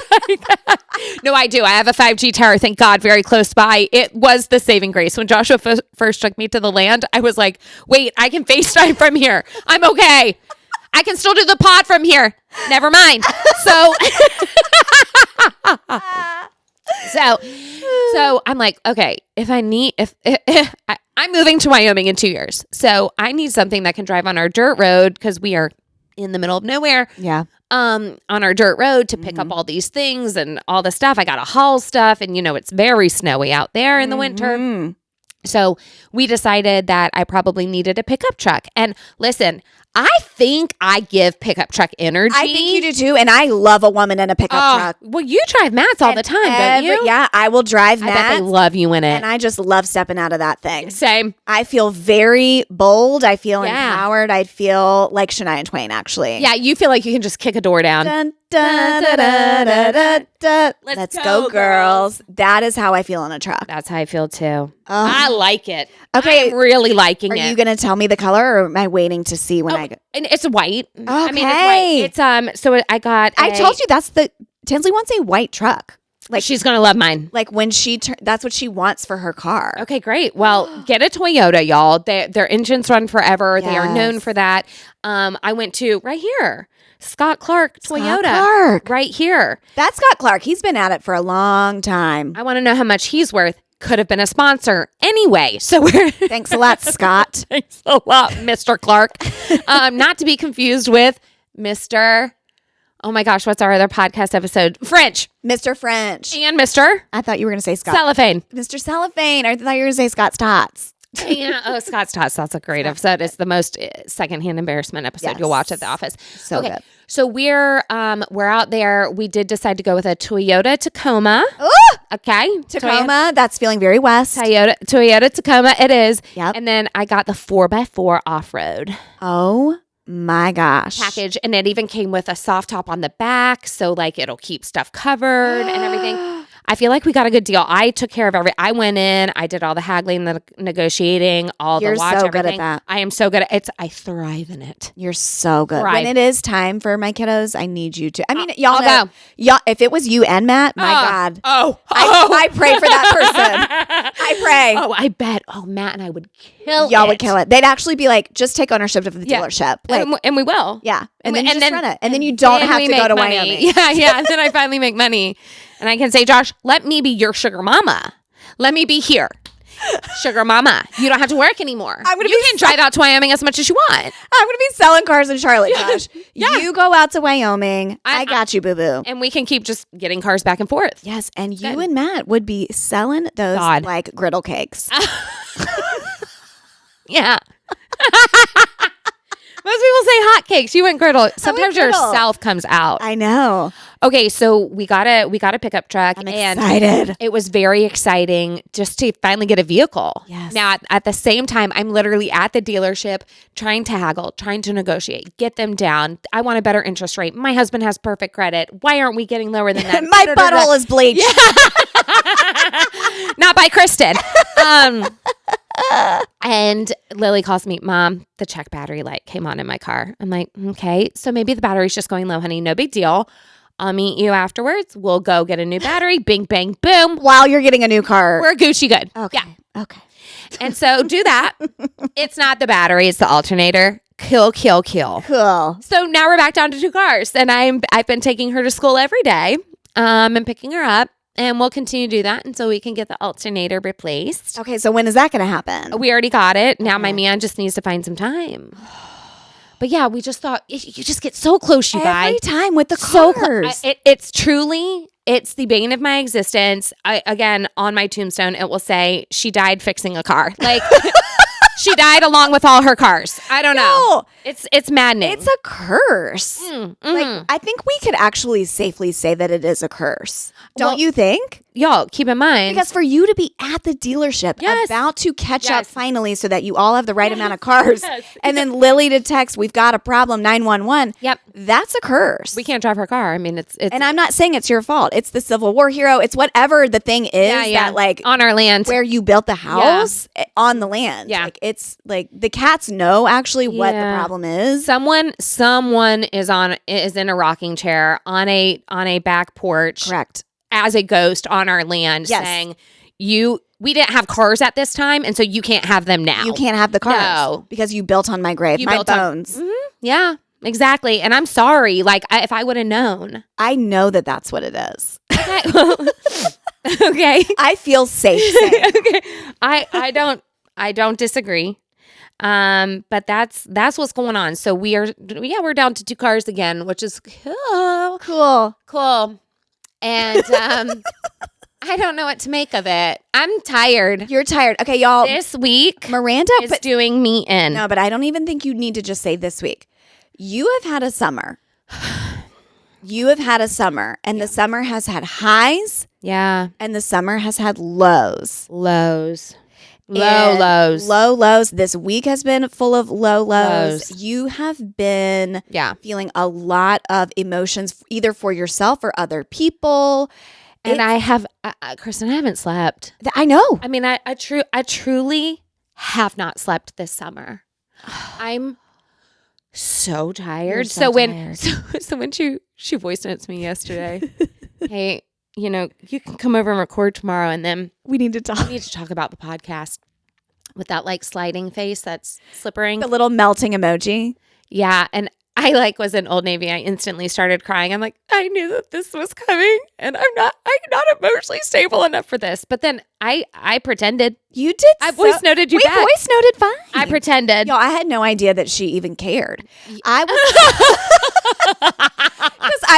No, I do. I have a 5G tower, thank God, very close by. It was the saving grace. When Joshua first took me to the land, I was like, wait, I can FaceTime from here. I'm okay. I can still do the pod from here. Never mind. So I'm like, okay, if I'm moving to Wyoming in 2 years, so I need something that can drive on our dirt road because we are in the middle of nowhere. Yeah. On our dirt road to pick up all these things and all the stuff. I got to haul stuff, and it's very snowy out there in the winter. So we decided that I probably needed a pickup truck. And listen, I think I give pickup truck energy. I think you do too. And I love a woman in a pickup truck. Well, you drive Matt's all the time, don't you? Yeah, I will drive Matt's. I bet they love you in it. And I just love stepping out of that thing. Same. I feel very bold. I feel empowered. I feel like Shania Twain, actually. Yeah, you feel like you can just kick a door down. Dun, dun, dun, dun, dun, dun, dun. Let's go, girls. That is how I feel in a truck. That's how I feel too. I like it. Okay. I'm really liking it. Are you going to tell me the color or am I waiting to see when I go? And it's white. Okay. I mean, it's white. It's so I got I told you Tinsley wants a white truck. Like she's going to love mine. Like when that's what she wants for her car. Okay, great. Well, get a Toyota, y'all. Their engines run forever. Yes. They are known for that. I went to right here. Scott Clark Toyota. Right here. That's Scott Clark. He's been at it for a long time. I want to know how much he's worth. Could have been a sponsor anyway. So we're thanks a lot, Scott. Thanks a lot, Mr. Clark. Not to be confused with Mr. Oh my gosh, what's our other podcast episode? French. Mr. French. And Mr. I thought you were going to say Scott. Cellophane. Mr. Cellophane. I thought you were going to say Scott's Tots. Yeah, Scott's Tots. That's a great episode. It's the most secondhand embarrassment episode you'll watch at the office. So good. So we're out there. We did decide to go with a Toyota Tacoma. Ooh! Okay. Tacoma. That's feeling very West. Toyota Tacoma. It is. Yep. And then I got the 4x4 off-road. Oh my gosh. Package. And it even came with a soft top on the back. So like it'll keep stuff covered and everything. I feel like we got a good deal. I took care of I went in, I did all the haggling, the negotiating, all the watch, so everything. Good at that. I am so good at it. I thrive in it. You're so good. Thrive. When it is time for my kiddos, I need you to. I mean, y'all I'll know. go. Y'all, if it was you and Matt, my God. I pray for that person. I pray. Oh, I bet. Oh, Matt and I would kill it. Y'all would kill it. They'd actually be like, just take ownership of the dealership. Like, and we will. Yeah. And then just run it. And then you don't have to go to Wyoming. Yeah. And then I finally make money. And I can say, Josh, let me be your sugar mama. Let me be here. Sugar mama. You don't have to work anymore. You can drive out to Wyoming as much as you want. I'm going to be selling cars in Charlotte, Josh. Yeah. You go out to Wyoming. I got you, boo-boo. And we can keep just getting cars back and forth. Yes. And you and Matt would be selling those like griddle cakes. Yeah. Most people say hotcakes. You went griddle. Sometimes your South comes out. I know. Okay, so we got a pickup truck. I'm excited. It was very exciting just to finally get a vehicle. Yes. Now, at the same time, I'm literally at the dealership trying to haggle, trying to negotiate, get them down. I want a better interest rate. My husband has perfect credit. Why aren't we getting lower than that? My butthole is bleached. Not by Kristin. And Lily calls me, Mom, the check battery light came on in my car. I'm like, okay, so maybe the battery's just going low, honey. No big deal. I'll meet you afterwards. We'll go get a new battery. Bing, bang, boom. While you're getting a new car. We're Gucci good. Okay. Yeah. Okay. And so do that. It's not the battery. It's the alternator. Kill. Cool. So now we're back down to 2 cars. And I've been taking her to school every day and picking her up. And we'll continue to do that until we can get the alternator replaced. Okay, so when is that going to happen? We already got it. Now my man just needs to find some time. But yeah, we just thought, you just get so close, you guys. Every time with the cars. It's the bane of my existence. Again, on my tombstone, it will say, she died fixing a car. Like... She died along with all her cars. I don't know. It's maddening. It's a curse. Like, I think we could actually safely say that it is a curse. Don't you think? Y'all, keep in mind. Because for you to be at the dealership, about to catch up finally so that you all have the right amount of cars, and then Lily to text, we've got a problem, 911. Yep. That's a curse. We can't drive her car. I mean, it's and I'm not saying it's your fault. It's the Civil War hero. It's whatever the thing is that, like, on our land. Where you built the house on the land. Yeah. Like, it's like the cats know actually what the problem is. Someone is in a rocking chair on a back porch. Correct. As a ghost on our land saying, we didn't have cars at this time, and so you can't have them now. You can't have the cars because you built on my grave, my bones. Yeah, exactly. And I'm sorry. Like, if I would have known. I know that that's what it is. Okay. Okay. I feel safe saying. Okay. I don't disagree. But that's what's going on. So we're down to 2 cars again, which is cool. And I don't know what to make of it. I'm tired. You're tired. Okay, y'all. This week, Miranda is doing me in. No, but I don't even think you need to just say this week. You have had a summer. And the summer has had highs. Yeah. And the summer has had lows. Lows. Low lows. This week has been full of low lows. You have been feeling a lot of emotions, either for yourself or other people. And I have, Kristin, I haven't slept. I know. I mean, I truly have not slept this summer. I'm so tired. So when she voice notes me yesterday, hey, you can come over and record tomorrow, and then we need to talk. We need to talk about the podcast with that like sliding face that's slippering. The little melting emoji. Yeah. And I was in Old Navy. I instantly started crying. I'm like, I knew that this was coming, and I'm not emotionally stable enough for this. But then I pretended. You did. I voice noted you back. We voice noted fine. I pretended. Yo, I had no idea that she even cared. I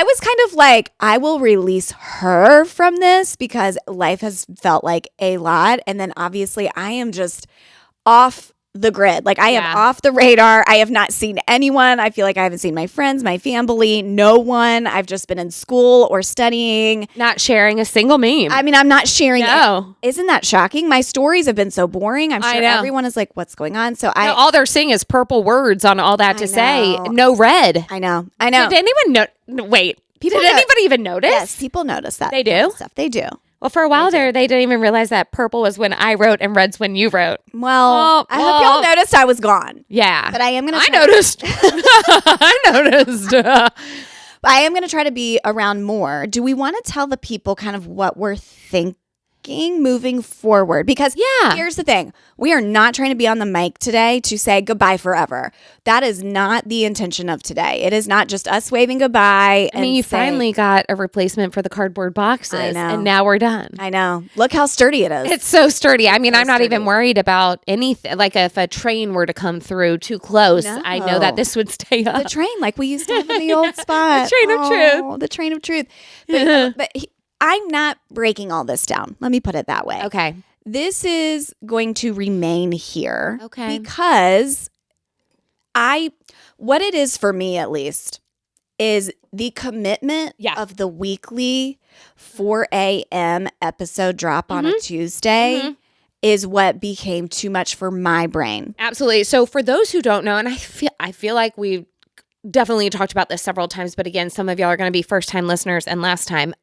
was kind of like, I will release her from this because life has felt like a lot. And then obviously I am just off the grid. Like, I am off the radar. I have not seen anyone. I feel like I haven't seen my friends, my family, no one. I've just been in school or studying. Not sharing a single meme. I mean, I'm not sharing it. Isn't that shocking? My stories have been so boring. I'm sure everyone is like, what's going on? So all they're seeing is purple words on all that to say. No red. I know. Did anyone know? Wait. Did anybody even notice? Yes, people notice that. They do? Stuff. They do. Well, for a while there, they didn't even realize that purple was when I wrote and red's when you wrote. Well, I hope y'all noticed I was gone. Yeah. But I am going to I noticed. I noticed. I am going to try to be around more. Do we want to tell the people kind of what we're thinking moving forward? Because here's the thing. We are not trying to be on the mic today to say goodbye forever. That is not the intention of today. It is not just us waving goodbye. I mean, you finally got a replacement for the cardboard boxes. I know. And now we're done. I know. Look how sturdy it is. It's so sturdy. I mean, I'm not even worried about anything. Like if a train were to come through too close, I know that this would stay up. The train, like we used to have in the old spot. The train of truth. The train of truth. But I'm not breaking all this down. Let me put it that way. Okay. This is going to remain here. Okay. Because what it is for me at least is the commitment of the weekly 4 a.m. episode drop on a Tuesday is what became too much for my brain. Absolutely. So for those who don't know, and I feel like we've definitely talked about this several times, but again, some of y'all are going to be first-time listeners and last time.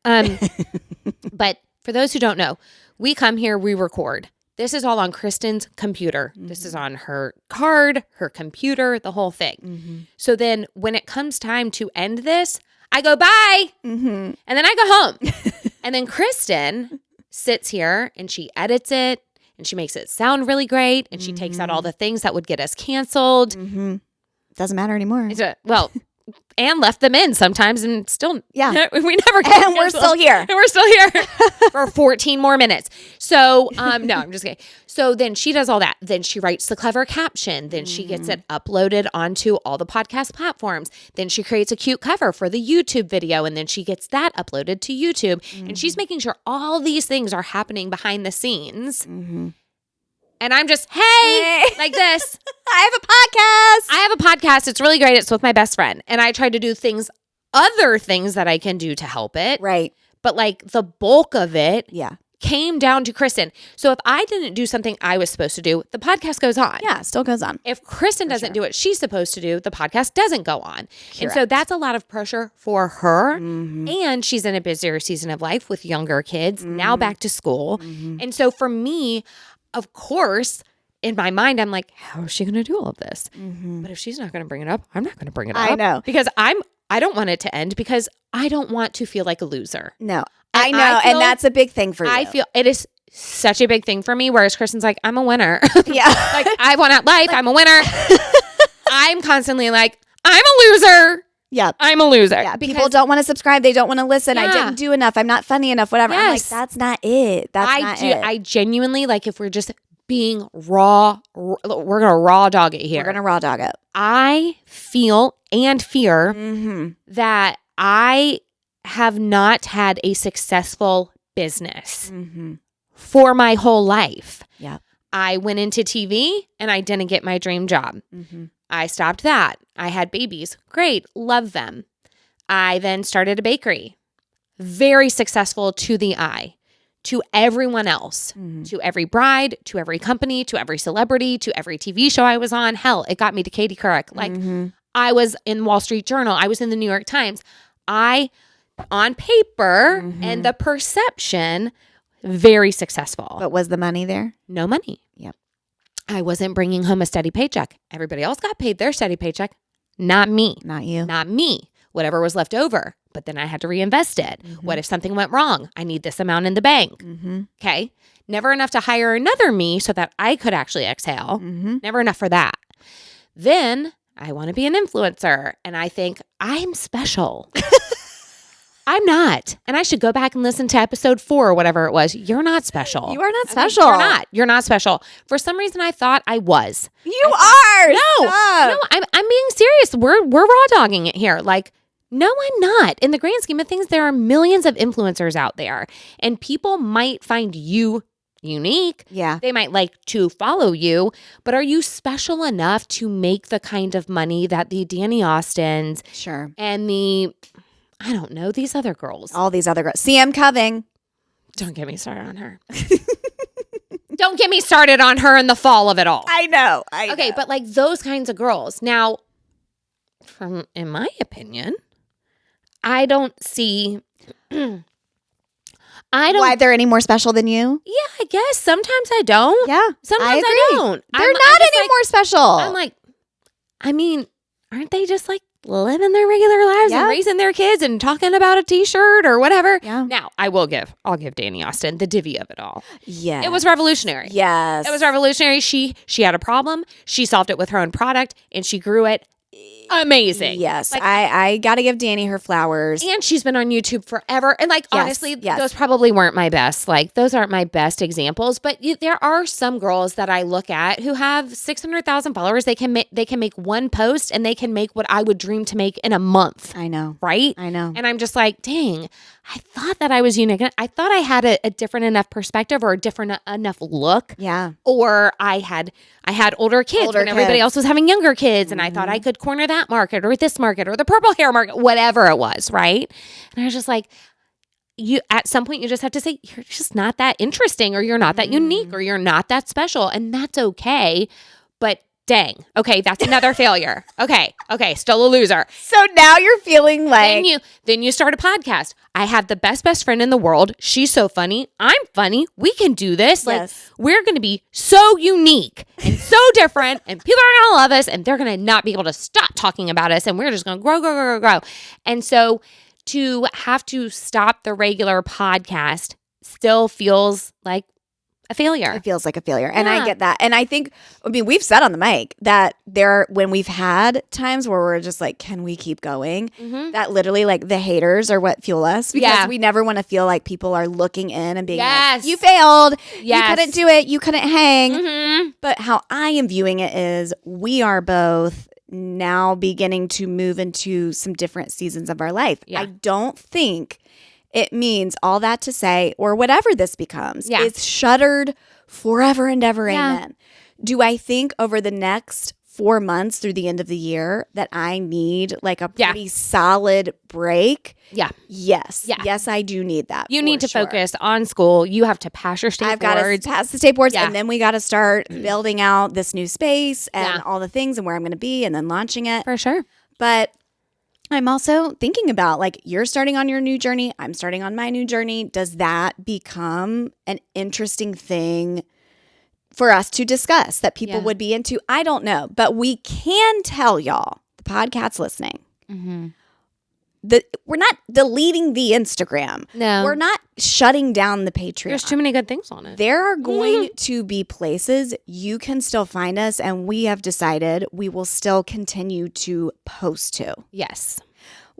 But for those who don't know, we come here, we record. This is all on Kristin's computer. This is on her card, her computer, the whole thing. So then when it comes time to end this, I go, bye. And then I go home. And then Kristin sits here and she edits it and she makes it sound really great. And she takes out all the things that would get us canceled. Doesn't matter anymore. Well, and left them in sometimes and still, we never get And we're still here. And we're still here for 14 more minutes. So, no, I'm just kidding. So then she does all that. Then she writes the clever caption. Then she gets it uploaded onto all the podcast platforms. Then she creates a cute cover for the YouTube video. And then she gets that uploaded to YouTube. And she's making sure all these things are happening behind the scenes. And I'm just, hey, like this. I have a podcast. It's really great. It's with my best friend. And I try to do other things that I can do to help it. Right. But like the bulk of it came down to Kristin. So if I didn't do something I was supposed to do, the podcast goes on. Yeah, still goes on. If Kristin doesn't do what she's supposed to do, the podcast doesn't go on. Correct. And so that's a lot of pressure for her. And she's in a busier season of life with younger kids, now back to school. And so for me, of course, in my mind, I'm like, how is she going to do all of this? But if she's not going to bring it up, I'm not going to bring it up. I know. Because I don't want it to end because I don't want to feel like a loser. No, I know. And that's a big thing for you. I feel it is such a big thing for me. Whereas Kristin's like, I'm a winner. Yeah. Like, I won at life. I'm a winner. I'm constantly like, I'm a loser. Yeah. I'm a loser. Yeah. People don't want to subscribe. They don't want to listen. I didn't do enough. I'm not funny enough, whatever. I'm like, that's not it. I genuinely, like, if we're just being raw, we're going to raw dog it here. We're going to raw dog it. I feel and fear that I have not had a successful business for my whole life. Yeah. I went into TV and I didn't get my dream job. I stopped that. I had babies. Great. Love them. I then started a bakery. Very successful to the eye, to everyone else, to every bride, to every company, to every celebrity, to every TV show I was on. Hell, it got me to Katie Couric. Like, I was in Wall Street Journal. I was in the New York Times. On paper and the perception, very successful. But was the money there? No money. Yep. I wasn't bringing home a steady paycheck. Everybody else got paid their steady paycheck. Not me. Not you. Not me. Whatever was left over. But then I had to reinvest it. What if something went wrong? I need this amount in the bank. Okay. Never enough to hire another me so that I could actually exhale. Never enough for that. Then I want to be an influencer. And I think I'm special. I'm not. And I should go back and listen to episode 4 or whatever it was. You're not special. You are not special. You're not. You're not special. For some reason, I thought I was. You are. No, I'm being serious. We're raw dogging it here. Like, no, I'm not. In the grand scheme of things, there are millions of influencers out there. And people might find you unique. Yeah. They might like to follow you. But are you special enough to make the kind of money that the Danny Austins and the... I don't know, these other girls. All these other girls. CM Coving. Don't get me started on her. Don't get me started on her in the fall of it all. I know. Okay, but like those kinds of girls. Now, in my opinion, I don't see... Why they're any more special than you? Yeah, I guess. Sometimes I don't. Yeah, sometimes I don't. They're not any more special. I'm like, I mean, aren't they just like living their regular lives and raising their kids and talking about a t-shirt or whatever? Yeah. Now, I'll give Danny Austin the divvy of it all. Yeah. It was revolutionary. Yes. It was revolutionary. She had a problem. She solved it with her own product and she grew it amazing. Yes. Like, I got to give Danny her flowers. And she's been on YouTube forever. And like, honestly, those probably weren't my best. Like, those aren't my best examples. But there are some girls that I look at who have 600,000 followers. They can make one post and they can make what I would dream to make in a month. I know. Right? I know. And I'm just like, dang, I thought that I was unique. I thought I had a different enough perspective or a different enough look. Yeah. Or I had older kids when everybody else was having younger kids. And I thought I could corner that market or this market or the purple hair market, whatever it was, right? And I was just like, at some point you just have to say, you're just not that interesting or you're not that unique or you're not that special. And that's okay. But dang. Okay, that's another failure. Okay, still a loser. So now you're feeling like... Then you start a podcast. I have the best friend in the world. She's so funny. I'm funny. We can do this. Yes. Like, we're going to be so unique and so different, and people are going to love us, and they're going to not be able to stop talking about us, and we're just going to grow. And so to have to stop the regular podcast still feels like a failure. It feels like a failure. And I get that. And I think, we've said on the mic that when we've had times where we're just like, can we keep going? That literally like the haters are what fuel us because we never want to feel like people are looking in and being like, you failed. You couldn't do it. You couldn't hang. But how I am viewing it is we are both now beginning to move into some different seasons of our life. I don't think it means all that to say, or whatever this becomes, it's shuttered forever and ever. Amen. Do I think over the next 4 months through the end of the year that I need like a pretty solid break? Yeah. Yes. Yeah. Yes, I do need that. You need to focus on school. You have to pass your state boards. I've got to pass the state boards, and then we got to start building out this new space and all the things and where I'm going to be and then launching it. For sure. But I'm also thinking about like you're starting on your new journey. I'm starting on my new journey. Does that become an interesting thing for us to discuss that people would be into? I don't know. But we can tell y'all, the podcast's listening, we're not deleting the Instagram. No. We're not shutting down the Patreon. There's too many good things on it. There are going to be places you can still find us, and we have decided we will still continue to post to. Yes.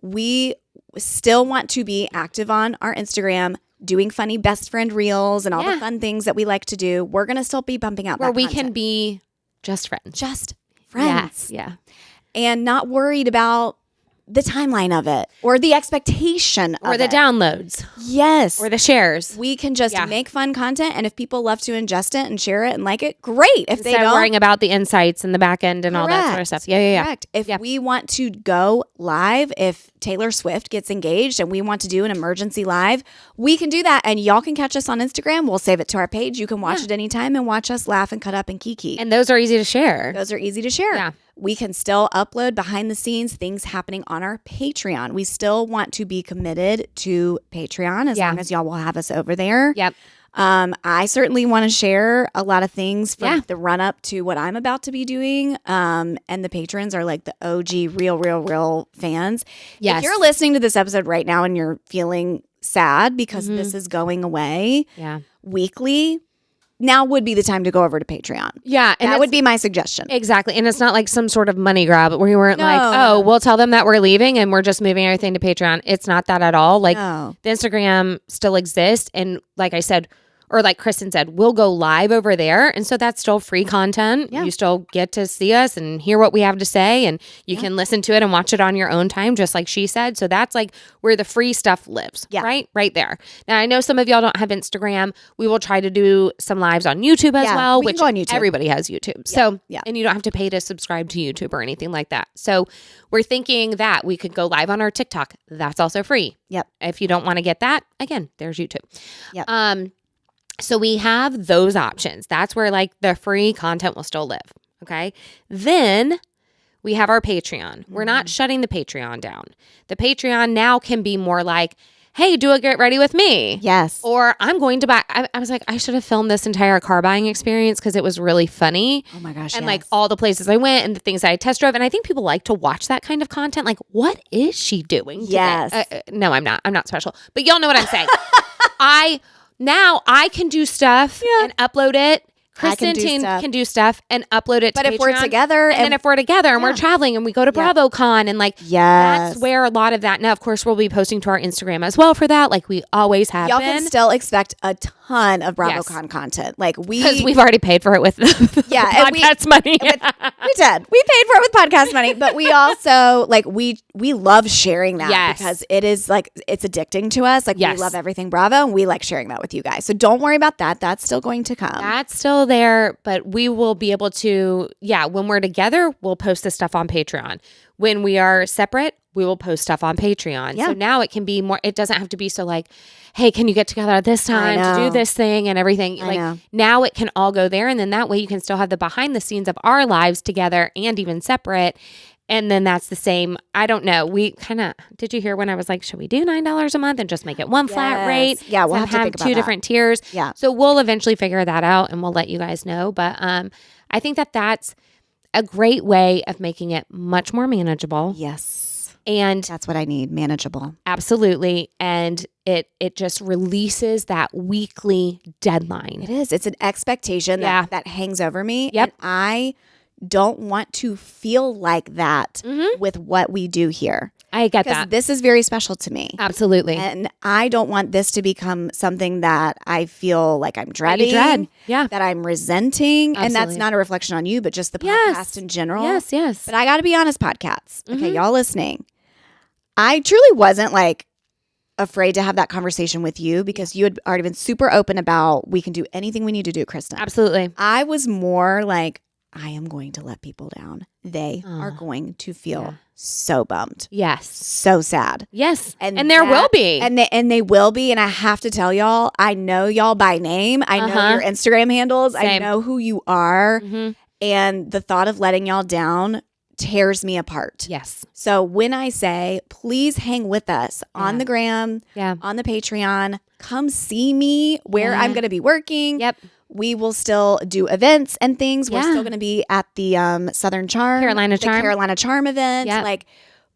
We still want to be active on our Instagram, doing funny best friend reels and all the fun things that we like to do. We're going to still be bumping out where that we content. can be just friends. Just friends. Yeah. And not worried about the timeline of it or the expectation of it. Or the downloads. Yes. Or the shares. We can just make fun content, and if people love to ingest it and share it and like it, great. If they don't, worrying about the insights and the back end and all that sort of stuff. Yeah. Correct. If we want to go live, if Taylor Swift gets engaged and we want to do an emergency live, we can do that, and y'all can catch us on Instagram. We'll save it to our page. You can watch it anytime and watch us laugh and cut up and kiki. And those are easy to share. Yeah. We can still upload behind the scenes things happening on our Patreon. We still want to be committed to Patreon as long as y'all will have us over there. Yep. I certainly want to share a lot of things from the run up to what I'm about to be doing. And the patrons are like the OG real fans. Yes. If you're listening to this episode right now and you're feeling sad because this is going away weekly, now would be the time to go over to Patreon. Yeah. And that would be my suggestion. Exactly. And it's not like some sort of money grab where we weren't we'll tell them that we're leaving and we're just moving everything to Patreon. It's not that at all. Like the Instagram still exists. And like I said, or like Kristin said, we'll go live over there. And so that's still free content. Yeah. You still get to see us and hear what we have to say. And you can listen to it and watch it on your own time, just like she said. So that's like where the free stuff lives, right there. Now, I know some of y'all don't have Instagram. We will try to do some lives on YouTube as well, which on YouTube. Everybody has YouTube. So, and you don't have to pay to subscribe to YouTube or anything like that. So we're thinking that we could go live on our TikTok. That's also free. Yep. If you don't want to get that, again, there's YouTube. Yep. So we have those options. That's where like the free content will still live. Okay. Then we have our Patreon. We're not shutting the Patreon down. The Patreon now can be more like, hey, do a get ready with me. Yes. Or I'm going to buy. I was like, I should have filmed this entire car buying experience because it was really funny. Oh my gosh. And like all the places I went and the things I test drove. And I think people like to watch that kind of content. Like, what is she doing today? Yes. No, I'm not. I'm not special. But y'all know what I'm saying. Now I can do stuff and upload it. Kristin can do stuff and upload it to Patreon. But if we're together. And then if we're together and we're traveling and we go to BravoCon and like, that's where a lot of that. Now, of course, we'll be posting to our Instagram as well for that. Like we always have Y'all can still expect a ton of BravoCon content. Like because we've already paid for it with Podcatts money. We did. We paid for it with podcast money, but we also like, we love sharing that because it is like, it's addicting to us. Like we love everything Bravo and we like sharing that with you guys. So don't worry about that. That's still going to come. That's still there, but we will be able to, when we're together, we'll post this stuff on Patreon. When we are separate, we will post stuff on Patreon. Yeah. So now it can be more, it doesn't have to be so like, hey, can you get together at this time to do this thing and everything? Like now it can all go there. And then that way you can still have the behind the scenes of our lives together and even separate. And then that's the same. I don't know. We kind of, did you hear when I was like, should we do $9 a month and just make it one flat rate? Yeah, we'll have to think about two different tiers. Yeah. So we'll eventually figure that out and we'll let you guys know. But I think that that's a great way of making it much more manageable. Yes. And that's what I need, manageable. Absolutely. And it just releases that weekly deadline. It is. It's an expectation that hangs over me. Yep. And I don't want to feel like that with what we do here. I get that. This is very special to me. Absolutely. And I don't want this to become something that I feel like I'm dreading. That I'm resenting. Absolutely. And that's not a reflection on you, but just the podcast in general. Yes. But I got to be honest, Podcatts. Okay, y'all listening. I truly wasn't like afraid to have that conversation with you because you had already been super open about we can do anything we need to do, Kristin. Absolutely. I was more like, I am going to let people down. They are going to feel so bummed. Yes. So sad. Yes. And there will be. And they will be. And I have to tell y'all, I know y'all by name. I know your Instagram handles. Same. I know who you are. Mm-hmm. And the thought of letting y'all down tears me apart. Yes. So when I say, please hang with us on the gram, on the Patreon, come see me where I'm going to be working. Yep. We will still do events and things. We're still going to be at the Southern Charm. Carolina Charm event. Yep. Like,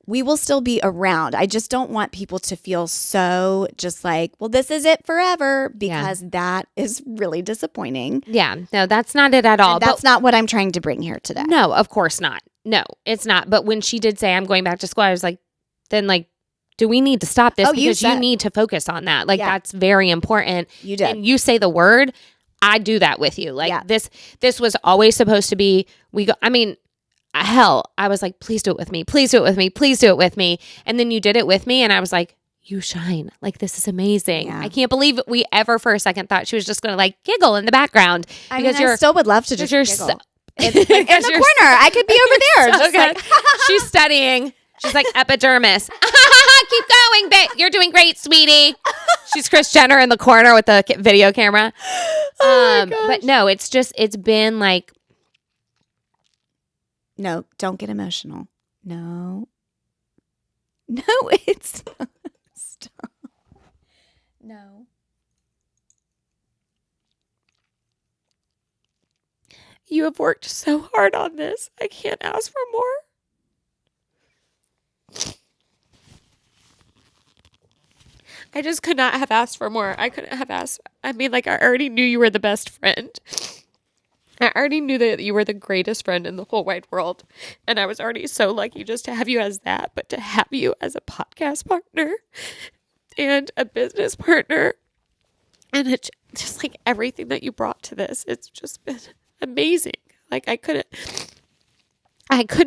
we will still be around. I just don't want people to feel so just like, well, this is it forever, because that is really disappointing. Yeah. No, that's not it at all. And that's not what I'm trying to bring here today. No, of course not. No, it's not. But when she did say, I'm going back to school, I was like, then like, do we need to stop this? Because you need to focus on that. Like, that's very important. You did. And you say the word, I do that with you. Like this was always supposed to be, hell, I was like, please do it with me. Please do it with me. Please do it with me. And then you did it with me. And I was like, you shine. Like, this is amazing. Yeah. I can't believe we ever for a second thought she was just going to like giggle in the background. I still would love to just giggle. In the corner. I could be over there. So just like, she's studying. She's like, epidermis. Keep going, babe. You're doing great, sweetie. She's Kris Jenner in the corner with the video camera. But no, it's been like. No, don't get emotional. No, it's not. Stop. No. You have worked so hard on this. I can't ask for more. I just could not have asked for more. I couldn't have asked. I mean, like, I already knew you were the best friend. I already knew that you were the greatest friend in the whole wide world. And I was already so lucky just to have you as that, but to have you as a podcast partner and a business partner. And it's just like everything that you brought to this, it's just been amazing. Like, I could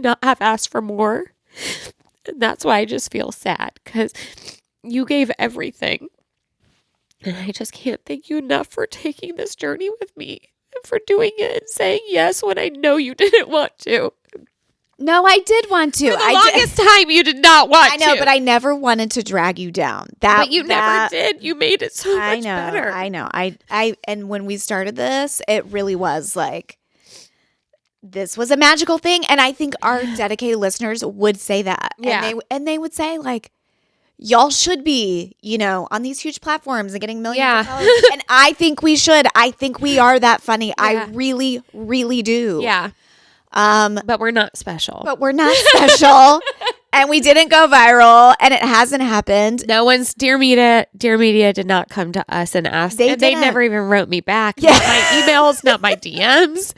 not have asked for more. And that's why I just feel sad, because you gave everything. And I just can't thank you enough for taking this journey with me and for doing it and saying yes when I know you didn't want to. No, I did want to. For the longest time, you did not want to. I know, but I never wanted to drag you down. But you never did. You made it so much better. I know. And when we started this, it really was like, this was a magical thing. And I think our dedicated listeners would say that. Yeah. And they would say, like, y'all should be, on these huge platforms and getting millions of followers. And I think we should. I think we are that funny. Yeah. I really, really do. Yeah. But we're not special. And we didn't go viral, and it hasn't happened. No one's Dear Media did not come to us and ask. They never even wrote me back. Yeah. Not my emails, not my DMs.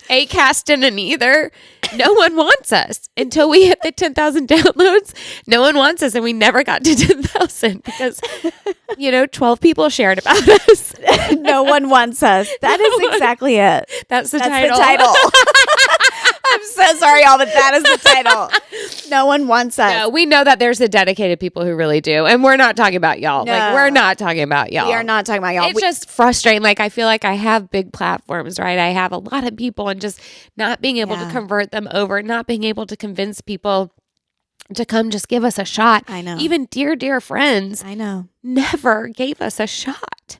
Acast didn't either. No one wants us until we hit the 10,000 downloads. No one wants us, and we never got to 10,000 because 12 people shared about us. No one wants us. That is exactly it. That's the title. I'm so sorry, y'all, but that is the title. No one wants us. No, we know that there's the dedicated people who really do, and we're not talking about y'all. No. Like, we're not talking about y'all. We are not talking about y'all. It's just frustrating. Like, I feel like I have big platforms, right? I have a lot of people, and just not being able to convert them over, not being able to convince people to come just give us a shot. I know. Even dear friends, I know, never gave us a shot.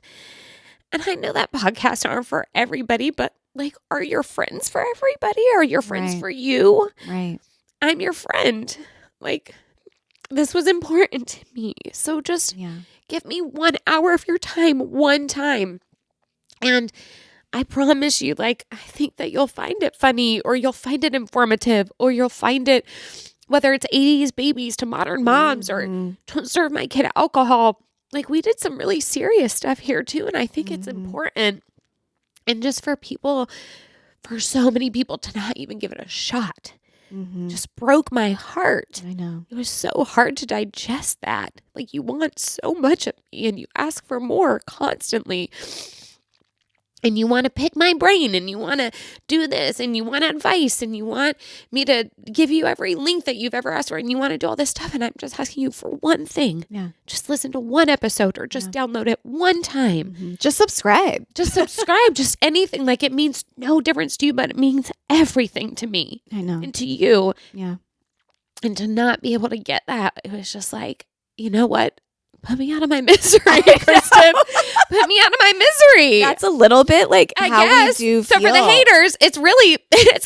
And I know that podcasts aren't for everybody, but like, are your friends for everybody? Are your friends for you? Right. I'm your friend. Like, this was important to me. So just give me 1 hour of your time, one time. And I promise you, like, I think that you'll find it funny, or you'll find it informative, or you'll find it, whether it's 80s babies to modern moms, or don't serve my kid alcohol. Like, we did some really serious stuff here too. And I think it's important. And just for so many people to not even give it a shot, just broke my heart. I know. It was so hard to digest that. Like, you want so much of me, and you ask for more constantly. And you want to pick my brain, and you want to do this, and you want advice, and you want me to give you every link that you've ever asked for, and you want to do all this stuff. And I'm just asking you for one thing. Yeah. Just listen to one episode, or just download it one time. Just subscribe. Just subscribe. Just anything. Like, it means no difference to you, but it means everything to me. I know. And to you. Yeah. And to not be able to get that, it was just like, you know what? Put me out of my misery, Kristin. Put me out of my misery. That's a little bit like how we do So feel. for the haters, it's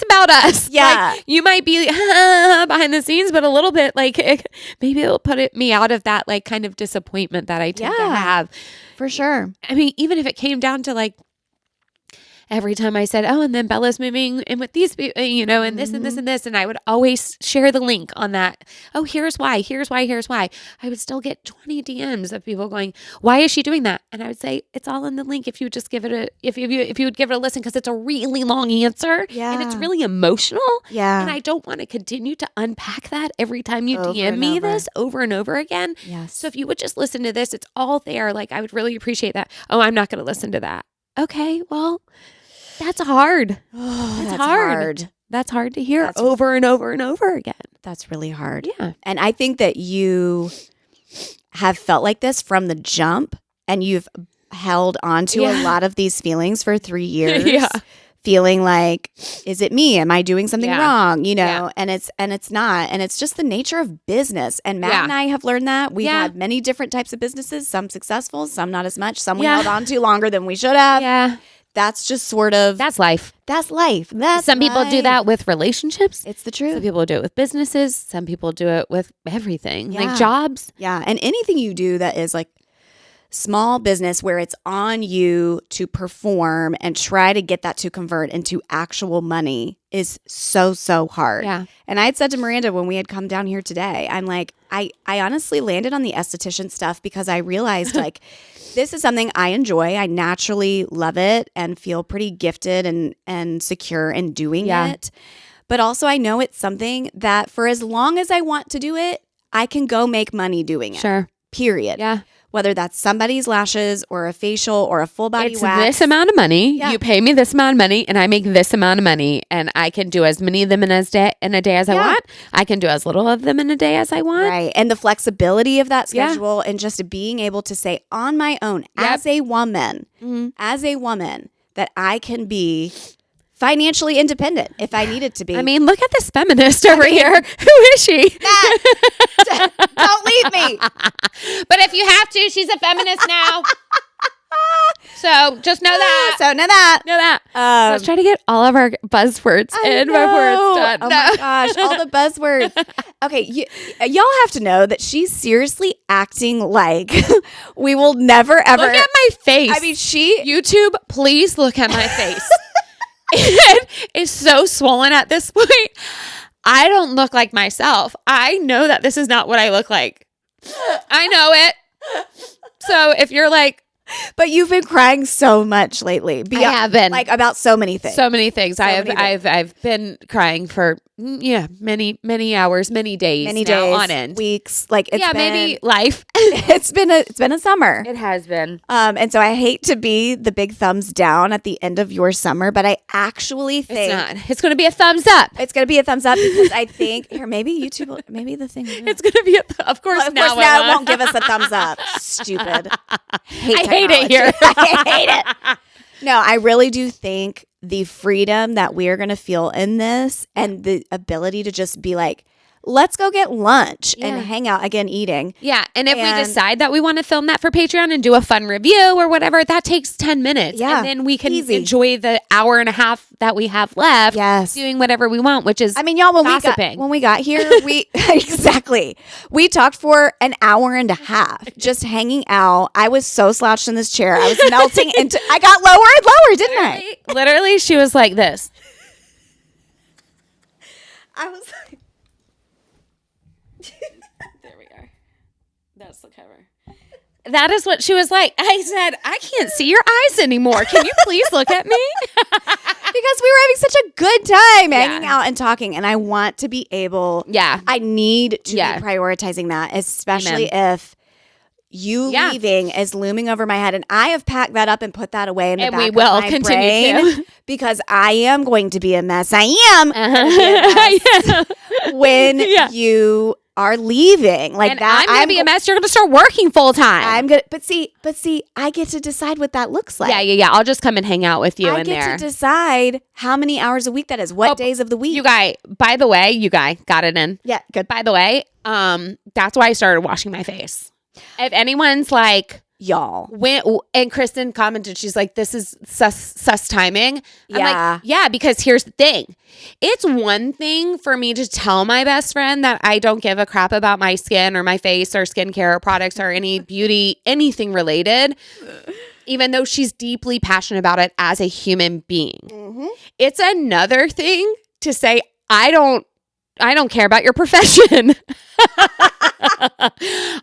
about us. Yeah. Like, you might be behind the scenes, but a little bit like maybe it'll put me out of that like kind of disappointment that I tend to have. For sure. I mean, even if it came down to like, every time I said, oh, and then Bella's moving in with these people, and this and this and this. And I would always share the link on that. Oh, here's why. I would still get 20 DMs of people going, why is she doing that? And I would say, it's all in the link. If you would just give it if you would give it a listen, because it's a really long answer. Yeah. And it's really emotional. Yeah. And I don't want to continue to unpack that every time you DM me this over and over again. Yes. So if you would just listen to this, it's all there. Like, I would really appreciate that. Oh, I'm not going to listen to that. Okay, well, that's hard. Oh, that's hard. That's hard to hear over and over and over again. That's really hard. Yeah. And I think that you have felt like this from the jump, and you've held on to a lot of these feelings for 3 years. Feeling like, is it me? Am I doing something wrong? And it's not. And it's just the nature of business. And Matt and I have learned that. We've had many different types of businesses, some successful, some not as much, some we held on to longer than we should have. Yeah. That's just sort of... That's life. That's life. Some people do that with relationships. It's the truth. Some people do it with businesses. Some people do it with everything. Like jobs. Yeah. And anything you do that is like small business, where it's on you to perform and try to get that to convert into actual money, is so hard. Yeah. And I had said to Miranda when we had come down here today, I'm like, I honestly landed on the esthetician stuff because I realized like, this is something I enjoy. I naturally love it and feel pretty gifted and secure in doing it. But also I know it's something that for as long as I want to do it, I can go make money doing it. Sure. Period. Yeah. Whether that's somebody's lashes or a facial or a full body it's wax. This amount of money. Yeah. You pay me this amount of money, and I make this amount of money, and I can do as many of them in a day as I want. I can do as little of them in a day as I want. Right. And the flexibility of that schedule and just being able to say on my own as a woman, that I can be financially independent if I needed to be. I mean, look at this feminist over here. Who is she? Don't leave me. But if you have to, she's a feminist now. So just know that. Know that. Let's try to get all of our buzzwords in before it's done. Oh my gosh, all the buzzwords. Okay, y'all have to know that she's seriously acting like we will never ever. Look at my face. I mean, YouTube, please look at my face. It is so swollen at this point. I don't look like myself. I know that this is not what I look like. I know it. So if you're like, but you've been crying so much lately. I have been, like about so many things. So many things. I've been crying for many hours, many days on end, weeks. Like it's been, maybe life. it's been a summer. It has been. And so I hate to be the big thumbs down at the end of your summer, but I actually think it's not. It's going to be a thumbs up. It's going to be a thumbs up because I think here maybe YouTube, maybe the thing. It's going to be of course now it won't give us a thumbs up. Stupid. I hate it here. I hate it. No, I really do think the freedom that we're going to feel in this and the ability to just be like, let's go get lunch and hang out again, eating. Yeah. And if we decide that we want to film that for Patreon and do a fun review or whatever, that takes 10 minutes. Yeah. And then we can enjoy the hour and a half that we have left doing whatever we want, which is y'all, when we got here, we exactly. We talked for an hour and a half just hanging out. I was so slouched in this chair. I was melting into I got lower and lower, didn't I? Literally, she was like this. I was like, there we are. That's the cover. That is what she was like. I said, I can't see your eyes anymore. Can you please look at me? Because we were having such a good time hanging out and talking. And I want to be able, I need to be prioritizing that, especially if you leaving is looming over my head. And I have packed that up and put that away in the back of my brain to. Because I am going to be a mess. I am when you are leaving like and that. I'm gonna be a mess. You're gonna start working full time. I'm gonna, but see, I get to decide what that looks like. Yeah. I'll just come and hang out with you in there. I get to decide how many hours a week that is. What days of the week? You guys, by the way, got it in. Yeah, good. By the way, that's why I started washing my face. If anyone's like, y'all, and Kristin commented, she's like, this is sus timing. I'm like, yeah, because here's the thing. It's one thing for me to tell my best friend that I don't give a crap about my skin or my face or skincare products or any beauty, anything related, even though she's deeply passionate about it as a human being. Mm-hmm. It's another thing to say, I don't care about your profession.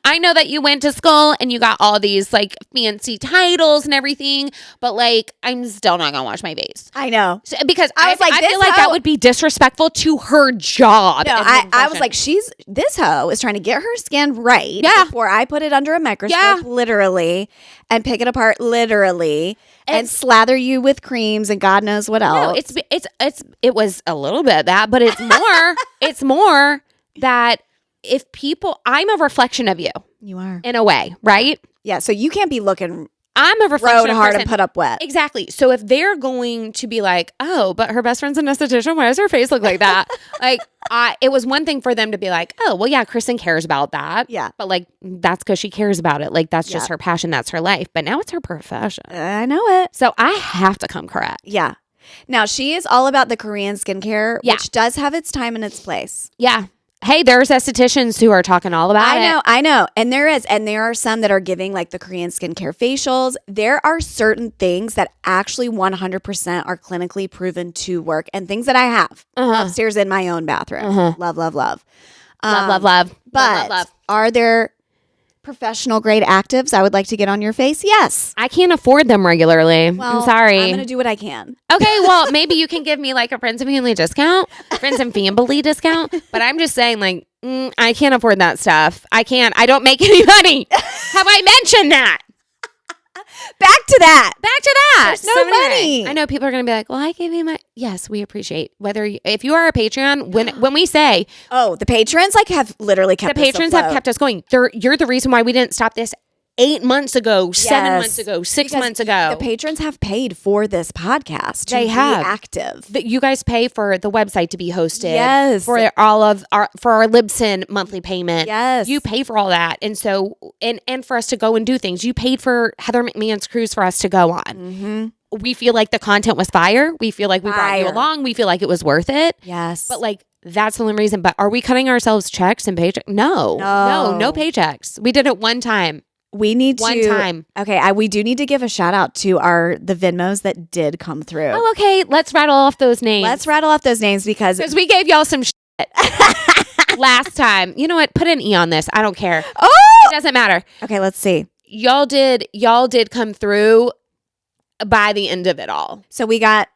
I know that you went to school and you got all these like fancy titles and everything, but like I'm still not gonna wash my face. I know because I was like, I feel like that would be disrespectful to her job. No, I was like, this hoe is trying to get her skin right before I put it under a microscope, literally, and pick it apart, literally. And slather you with creams and God knows what else. No, it was a little bit of that, but it's more that if I'm a reflection of you. You are. In a way, right? Yeah, so you can't be looking I'm a reflection rode hard and put up wet. Exactly. So if they're going to be like, oh, but her best friend's an esthetician, why does her face look like that? Like, it was one thing for them to be like, oh, well, yeah, Kristin cares about that. Yeah. But like, that's because she cares about it. Like, that's just her passion. That's her life. But now it's her profession. I know it. So I have to come correct. Yeah. Now, she is all about the Korean skincare, which does have its time and its place. Yeah. Hey, there's estheticians who are talking all about it. I know. And there are some that are giving like the Korean skincare facials. There are certain things that actually 100% are clinically proven to work and things that I have upstairs in my own bathroom. Love. Love. But are there professional grade actives I would like to get on your face? Yes. I can't afford them regularly. Well, I'm sorry. I'm going to do what I can. Okay, well, maybe you can give me like a Friends and Family discount, Friends and Family discount. But I'm just saying, like, I can't afford that stuff. I can't. I don't make any money. Have I mentioned that? Back to that. There's no money. I know people are going to be like, well, I gave you my. Yes, we appreciate if you are a Patreon, when we say. Oh, the patrons have literally kept us afloat. The patrons have kept us going. You're the reason why we didn't stop this 8 months ago, 7 months ago, 6 months ago. The patrons have paid for this podcast to be active. You guys pay for the website to be hosted. Yes. For all of our Libsyn monthly payment. Yes. You pay for all that. And so and for us to go and do things. You paid for Heather McMahon's cruise for us to go on. Mm-hmm. We feel like the content was fire. We feel like we brought you along. We feel like it was worth it. Yes. But like that's the only reason. But are we cutting ourselves checks and paychecks? No paychecks. We did it one time. We need one time. Okay, we do need to give a shout out to the Venmos that did come through. Oh, okay. Let's rattle off those names. Because we gave y'all some last time. You know what? Put an E on this. I don't care. Oh, It doesn't matter. okay. Let's see. Y'all did come through by the end of it all. So we got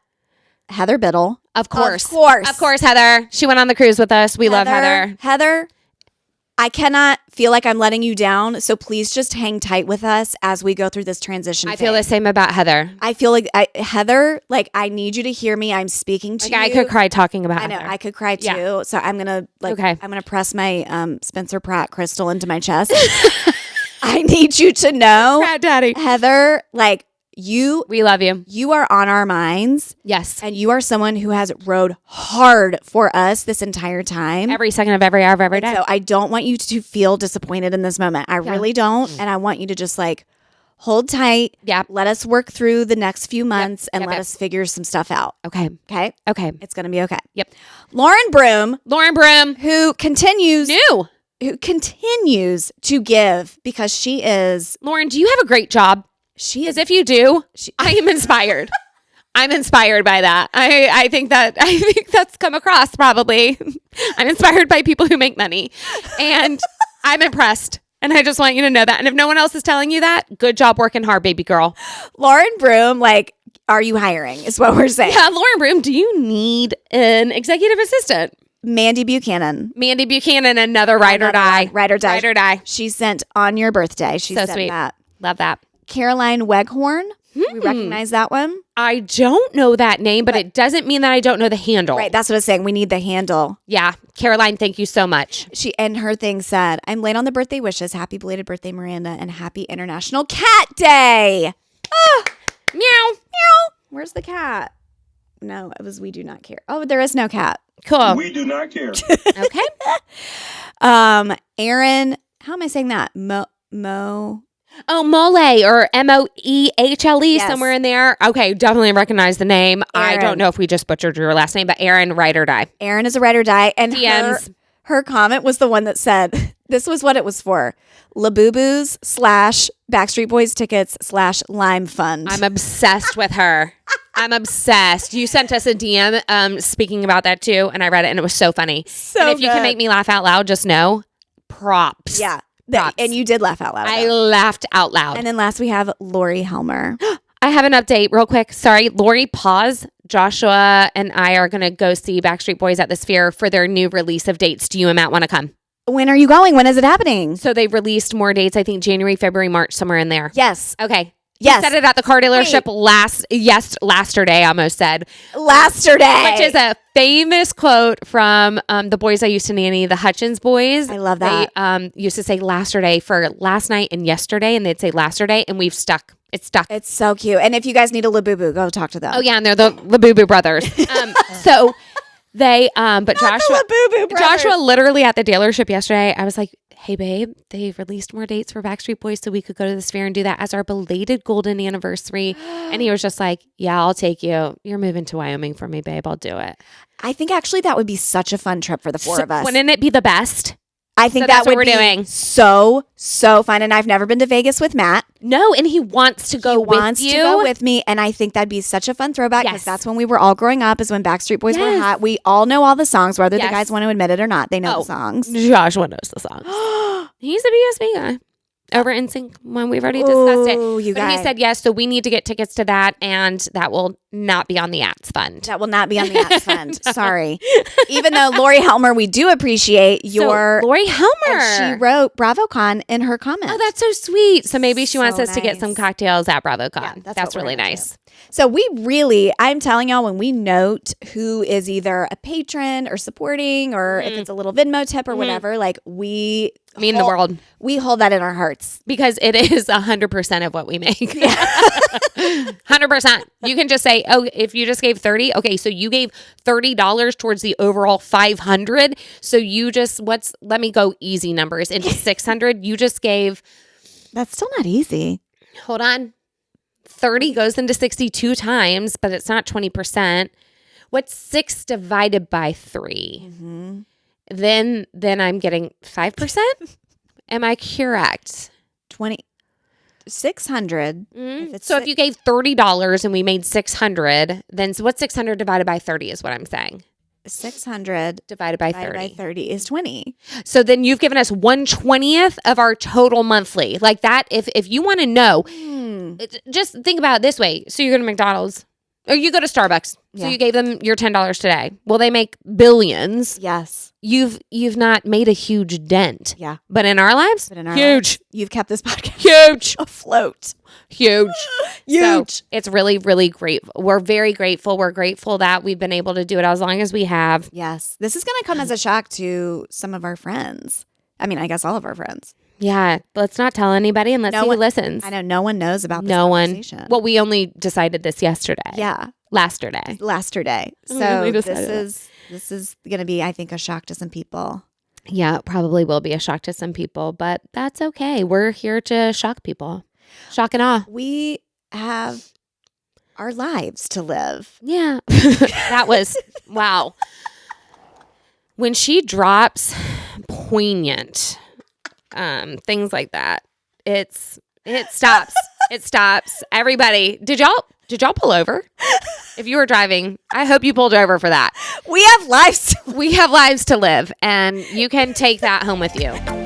Heather Biddle. Of course. Of course, Heather. She went on the cruise with us. We love Heather. Heather, I cannot feel like I'm letting you down. So please just hang tight with us as we go through this transition. I feel the same about Heather. I feel like Heather, like I need you to hear me. I'm speaking to you. I could cry talking about I know. Heather. I could cry too. Yeah. So I'm going to I'm going to press my Spencer Pratt crystal into my chest. I need you to know, Pratt Daddy. Heather, like we love you. You are on our minds. Yes. And you are someone who has rode hard for us this entire time. Every second of every hour of every day. So I don't want you to feel disappointed in this moment. I really don't. And I want you to just like hold tight. Yeah. Let us work through the next few months and let us figure some stuff out. Okay. Okay. Okay. It's going to be okay. Yep. Lauren Broom, who continues to give because she is. Lauren, do you have a great job? She is. If you do, I am inspired. I'm inspired by that. I think that's come across probably. I'm inspired by people who make money, and I'm impressed. And I just want you to know that. And if no one else is telling you that, good job working hard, baby girl. Lauren Broom, like, are you hiring? Is what we're saying. Yeah, Lauren Broom, do you need an executive assistant? Mandy Buchanan, another ride or die. Ride or die. Ride or die. She sent on your birthday. She so sent sweet. that. Love that. Caroline Weghorn. We recognize that one. I don't know that name, but it doesn't mean that I don't know the handle. Right. That's what I was saying. We need the handle. Yeah. Caroline, thank you so much. Her thing said, I'm late on the birthday wishes. Happy belated birthday, Miranda, and happy International Cat Day. Oh, meow. Meow. Where's the cat? No, it was we do not care. Oh, there is no cat. Cool. We do not care. Okay. Aaron, how am I saying that? Oh, Mole or Moehle, Yes. somewhere in there. Okay, definitely recognize the name. Aaron. I don't know if we just butchered your last name, but Aaron, ride or die. Aaron is a ride or die. And DMs. her comment was the one that said, this was what it was for. Labubu's / Backstreet Boys tickets / Lime Fund. I'm obsessed with her. I'm obsessed. You sent us a DM speaking about that too, and I read it, and it was so funny. And if you can make me laugh out loud, just know, props. Yeah. Props. And you did laugh out loud. I laughed out loud. And then last we have Lori Helmer. I have an update real quick. Sorry, Lori, pause. Joshua and I are going to go see Backstreet Boys at the Sphere for their new release of dates. Do you and Matt want to come? When are you going? When is it happening? So they've released more dates, I think January, February, March, somewhere in there. Yes. Okay. Yes. He said it at the car dealership lasterday, I almost said. Lasterday. Which is a famous quote from the boys I used to nanny, the Hutchins boys. I love that. They used to say lasterday for last night and yesterday, and they'd say lasterday, and we've stuck. It's stuck. It's so cute. And if you guys need a Labubu, go talk to them. Oh, yeah, and they're the Boo Boo brothers. So they, but Joshua literally at the dealership yesterday, I was like, hey, babe, they released more dates for Backstreet Boys so we could go to the Sphere and do that as our belated golden anniversary. And he was just like, yeah, I'll take you. You're moving to Wyoming for me, babe. I'll do it. I think actually that would be such a fun trip for the four of us. Wouldn't it be the best? I think that's that would what we're be doing. so fun. And I've never been to Vegas with Matt. No, and he wants to go with you. To go with me. And I think that'd be such a fun throwback because that's when we were all growing up, is when Backstreet Boys were hot. We all know all the songs, whether the guys want to admit it or not. They know the songs. Joshua knows the songs. He's a BSB guy. Over NSYNC when we've already discussed it. But he said yes, so we need to get tickets to that, and that will not be on the Ats Fund. That will not be on the Ats Fund. Sorry. Even though Lori Helmer, we do appreciate your... Lori Helmer. And she wrote BravoCon in her comments. Oh, that's so sweet. So maybe she wants us to get nice. some cocktails at BravoCon. Yeah, that's really nice. So we really, I'm telling y'all, when we note who is either a patron or supporting, or if it's a little Venmo tip or whatever, like we... mean the world. We hold that in our hearts. Because it is 100% of what we make. 100%. You can just say, oh, if you just gave 30, okay, so you gave $30 towards the overall 500. So you just, let me go easy numbers into 600. You just gave. That's still not easy. Hold on. 30 goes into 62 times, but it's not 20%. What's 6 divided by 3? Mm-hmm. Then I'm getting 5%. Am I correct? 600. Mm-hmm. If you gave $30 and we made 600, then what's 600 divided by 30 is what I'm saying. 600 divided by 30 is 20. So then you've given us 1/20th of our total monthly. Like that, if you want to know, just think about it this way. So you go to McDonald's or you go to Starbucks. So you gave them your $10 today. Well, they make billions. Yes. You've not made a huge dent. Yeah. But in our lives, huge. You've kept this podcast huge afloat. Huge. Huge. So it's really, really great. We're very grateful. We're grateful that we've been able to do it as long as we have. Yes. This is going to come as a shock to some of our friends. I mean, I guess all of our friends. Yeah. Let's not tell anybody and let's see who listens. I know no one knows about this conversation. Well, we only decided this yesterday. Yeah. Lasterday. So this is going to be, I think, a shock to some people. Yeah, it probably will be a shock to some people, but that's okay. We're here to shock people. Shock and awe. We have our lives to live. Yeah. That was, wow. When she drops poignant things like that, it stops. It stops. Everybody, did y'all pull over? If you were driving, I hope you pulled over for that. We have lives to live. We have lives to live, and you can take that home with you.